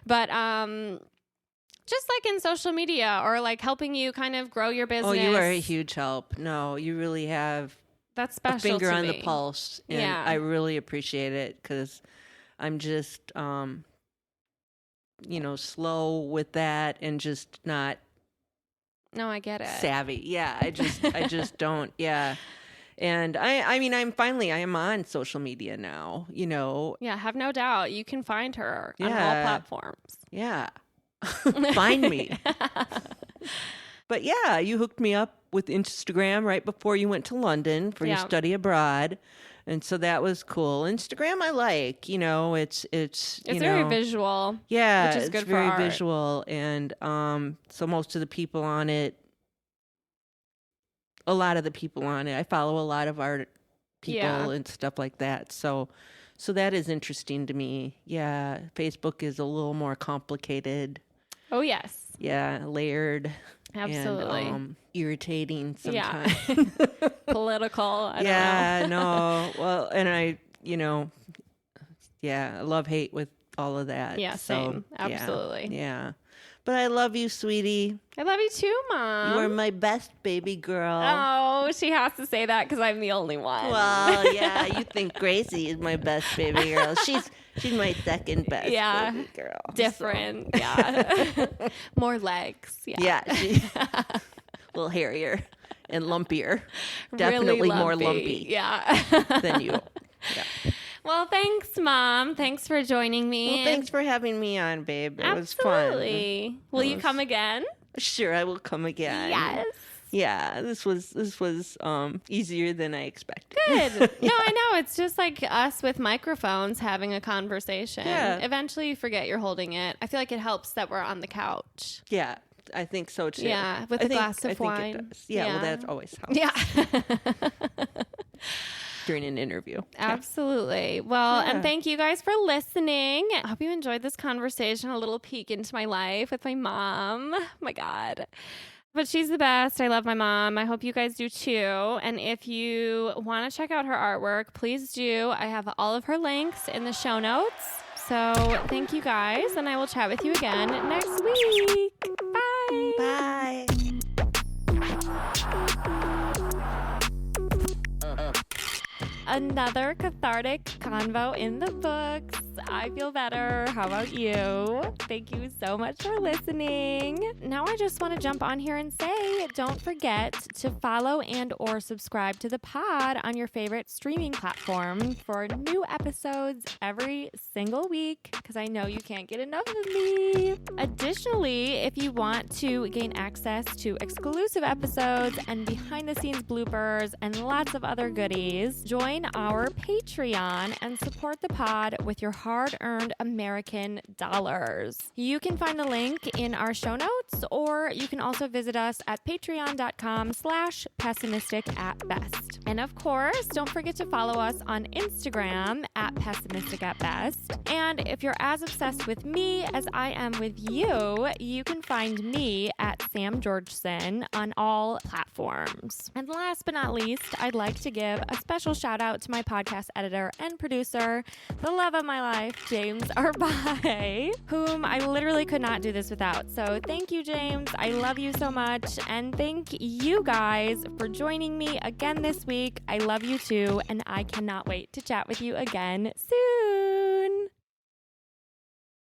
Speaker 1: but just like in social media or like helping you kind of grow your business.
Speaker 2: Oh, you are a huge help. No, you really have
Speaker 1: that's special
Speaker 2: a finger
Speaker 1: to
Speaker 2: on
Speaker 1: me.
Speaker 2: the pulse. And I really appreciate it because I'm just, you know, slow with that and just not.
Speaker 1: No, I get it.
Speaker 2: Savvy. Yeah. I just don't. Yeah. And I mean, I am on social media now, you know.
Speaker 1: Yeah, have no doubt. You can find her on all platforms.
Speaker 2: Yeah. Find me. But yeah, you hooked me up with Instagram right before you went to London for your study abroad. And so that was cool. Instagram I like, you know, it's
Speaker 1: very visual.
Speaker 2: Yeah,
Speaker 1: which is good
Speaker 2: it's very
Speaker 1: for art.
Speaker 2: visual. And so most of the people on it, a lot of the people on it, I follow a lot of art people and stuff like that. So that is interesting to me. Yeah, Facebook is a little more complicated.
Speaker 1: Oh, yes.
Speaker 2: Yeah, layered.
Speaker 1: Absolutely.
Speaker 2: And irritating sometimes.
Speaker 1: Yeah. Political. I don't know.
Speaker 2: No. Well, and I, you know, I love hate with all of that.
Speaker 1: Yeah, same. Absolutely.
Speaker 2: Yeah. But I love you, sweetie.
Speaker 1: I love you too, Mom.
Speaker 2: You are my best baby girl.
Speaker 1: Oh, she has to say that because I'm the only one.
Speaker 2: Well, yeah, you think Gracie is my best baby girl. She's my second best baby girl.
Speaker 1: Different, yeah. More legs,
Speaker 2: Yeah, a little hairier and lumpier. Definitely
Speaker 1: really
Speaker 2: more lumpy than you. Yeah.
Speaker 1: Well, thanks, Mom. Thanks for joining me.
Speaker 2: Well, thanks for having me on, babe. It was fun.
Speaker 1: Absolutely. Will you come again?
Speaker 2: Sure, I will come again.
Speaker 1: Yes.
Speaker 2: Yeah, this was easier than I expected.
Speaker 1: Good. No, I know. It's just like us with microphones having a conversation.
Speaker 2: Yeah.
Speaker 1: Eventually you forget you're holding it. I feel like it helps that we're on the couch.
Speaker 2: Yeah, I think so too.
Speaker 1: Yeah, with a glass of wine.
Speaker 2: I think it does. Yeah, well, that's always helps.
Speaker 1: Yeah.
Speaker 2: During an interview.
Speaker 1: Absolutely. Well, and thank you guys for listening. I hope you enjoyed this conversation, a little peek into my life with my mom. Oh my God. But she's the best. I love my mom. I hope you guys do too. And if you want to check out her artwork, please do. I have all of her links in the show notes. So thank you guys, and I will chat with you again next week. Bye.
Speaker 2: Bye.
Speaker 1: Another cathartic convo in the books. I feel better. How about you? Thank you so much for listening. Now I just want to jump on here and say, don't forget to follow and or subscribe to the pod on your favorite streaming platform for new episodes every single week, because I know you can't get enough of me. Additionally, if you want to gain access to exclusive episodes and behind the scenes bloopers and lots of other goodies, join our Patreon and support the pod with your hard-earned American dollars. You can find the link in our show notes, or you can also visit us at patreon.com/pessimistic@best. And of course, don't forget to follow us on Instagram at pessimistic@best. And if you're as obsessed with me as I am with you, you can find me at Sam Georgeson on all platforms. And last but not least, I'd like to give a special shout out to my podcast editor and producer, the love of my life, James Arbai, whom I literally could not do this without. So thank you, James. I love you so much. And thank you guys for joining me again this week. I love you too, and I cannot wait to chat with you again soon.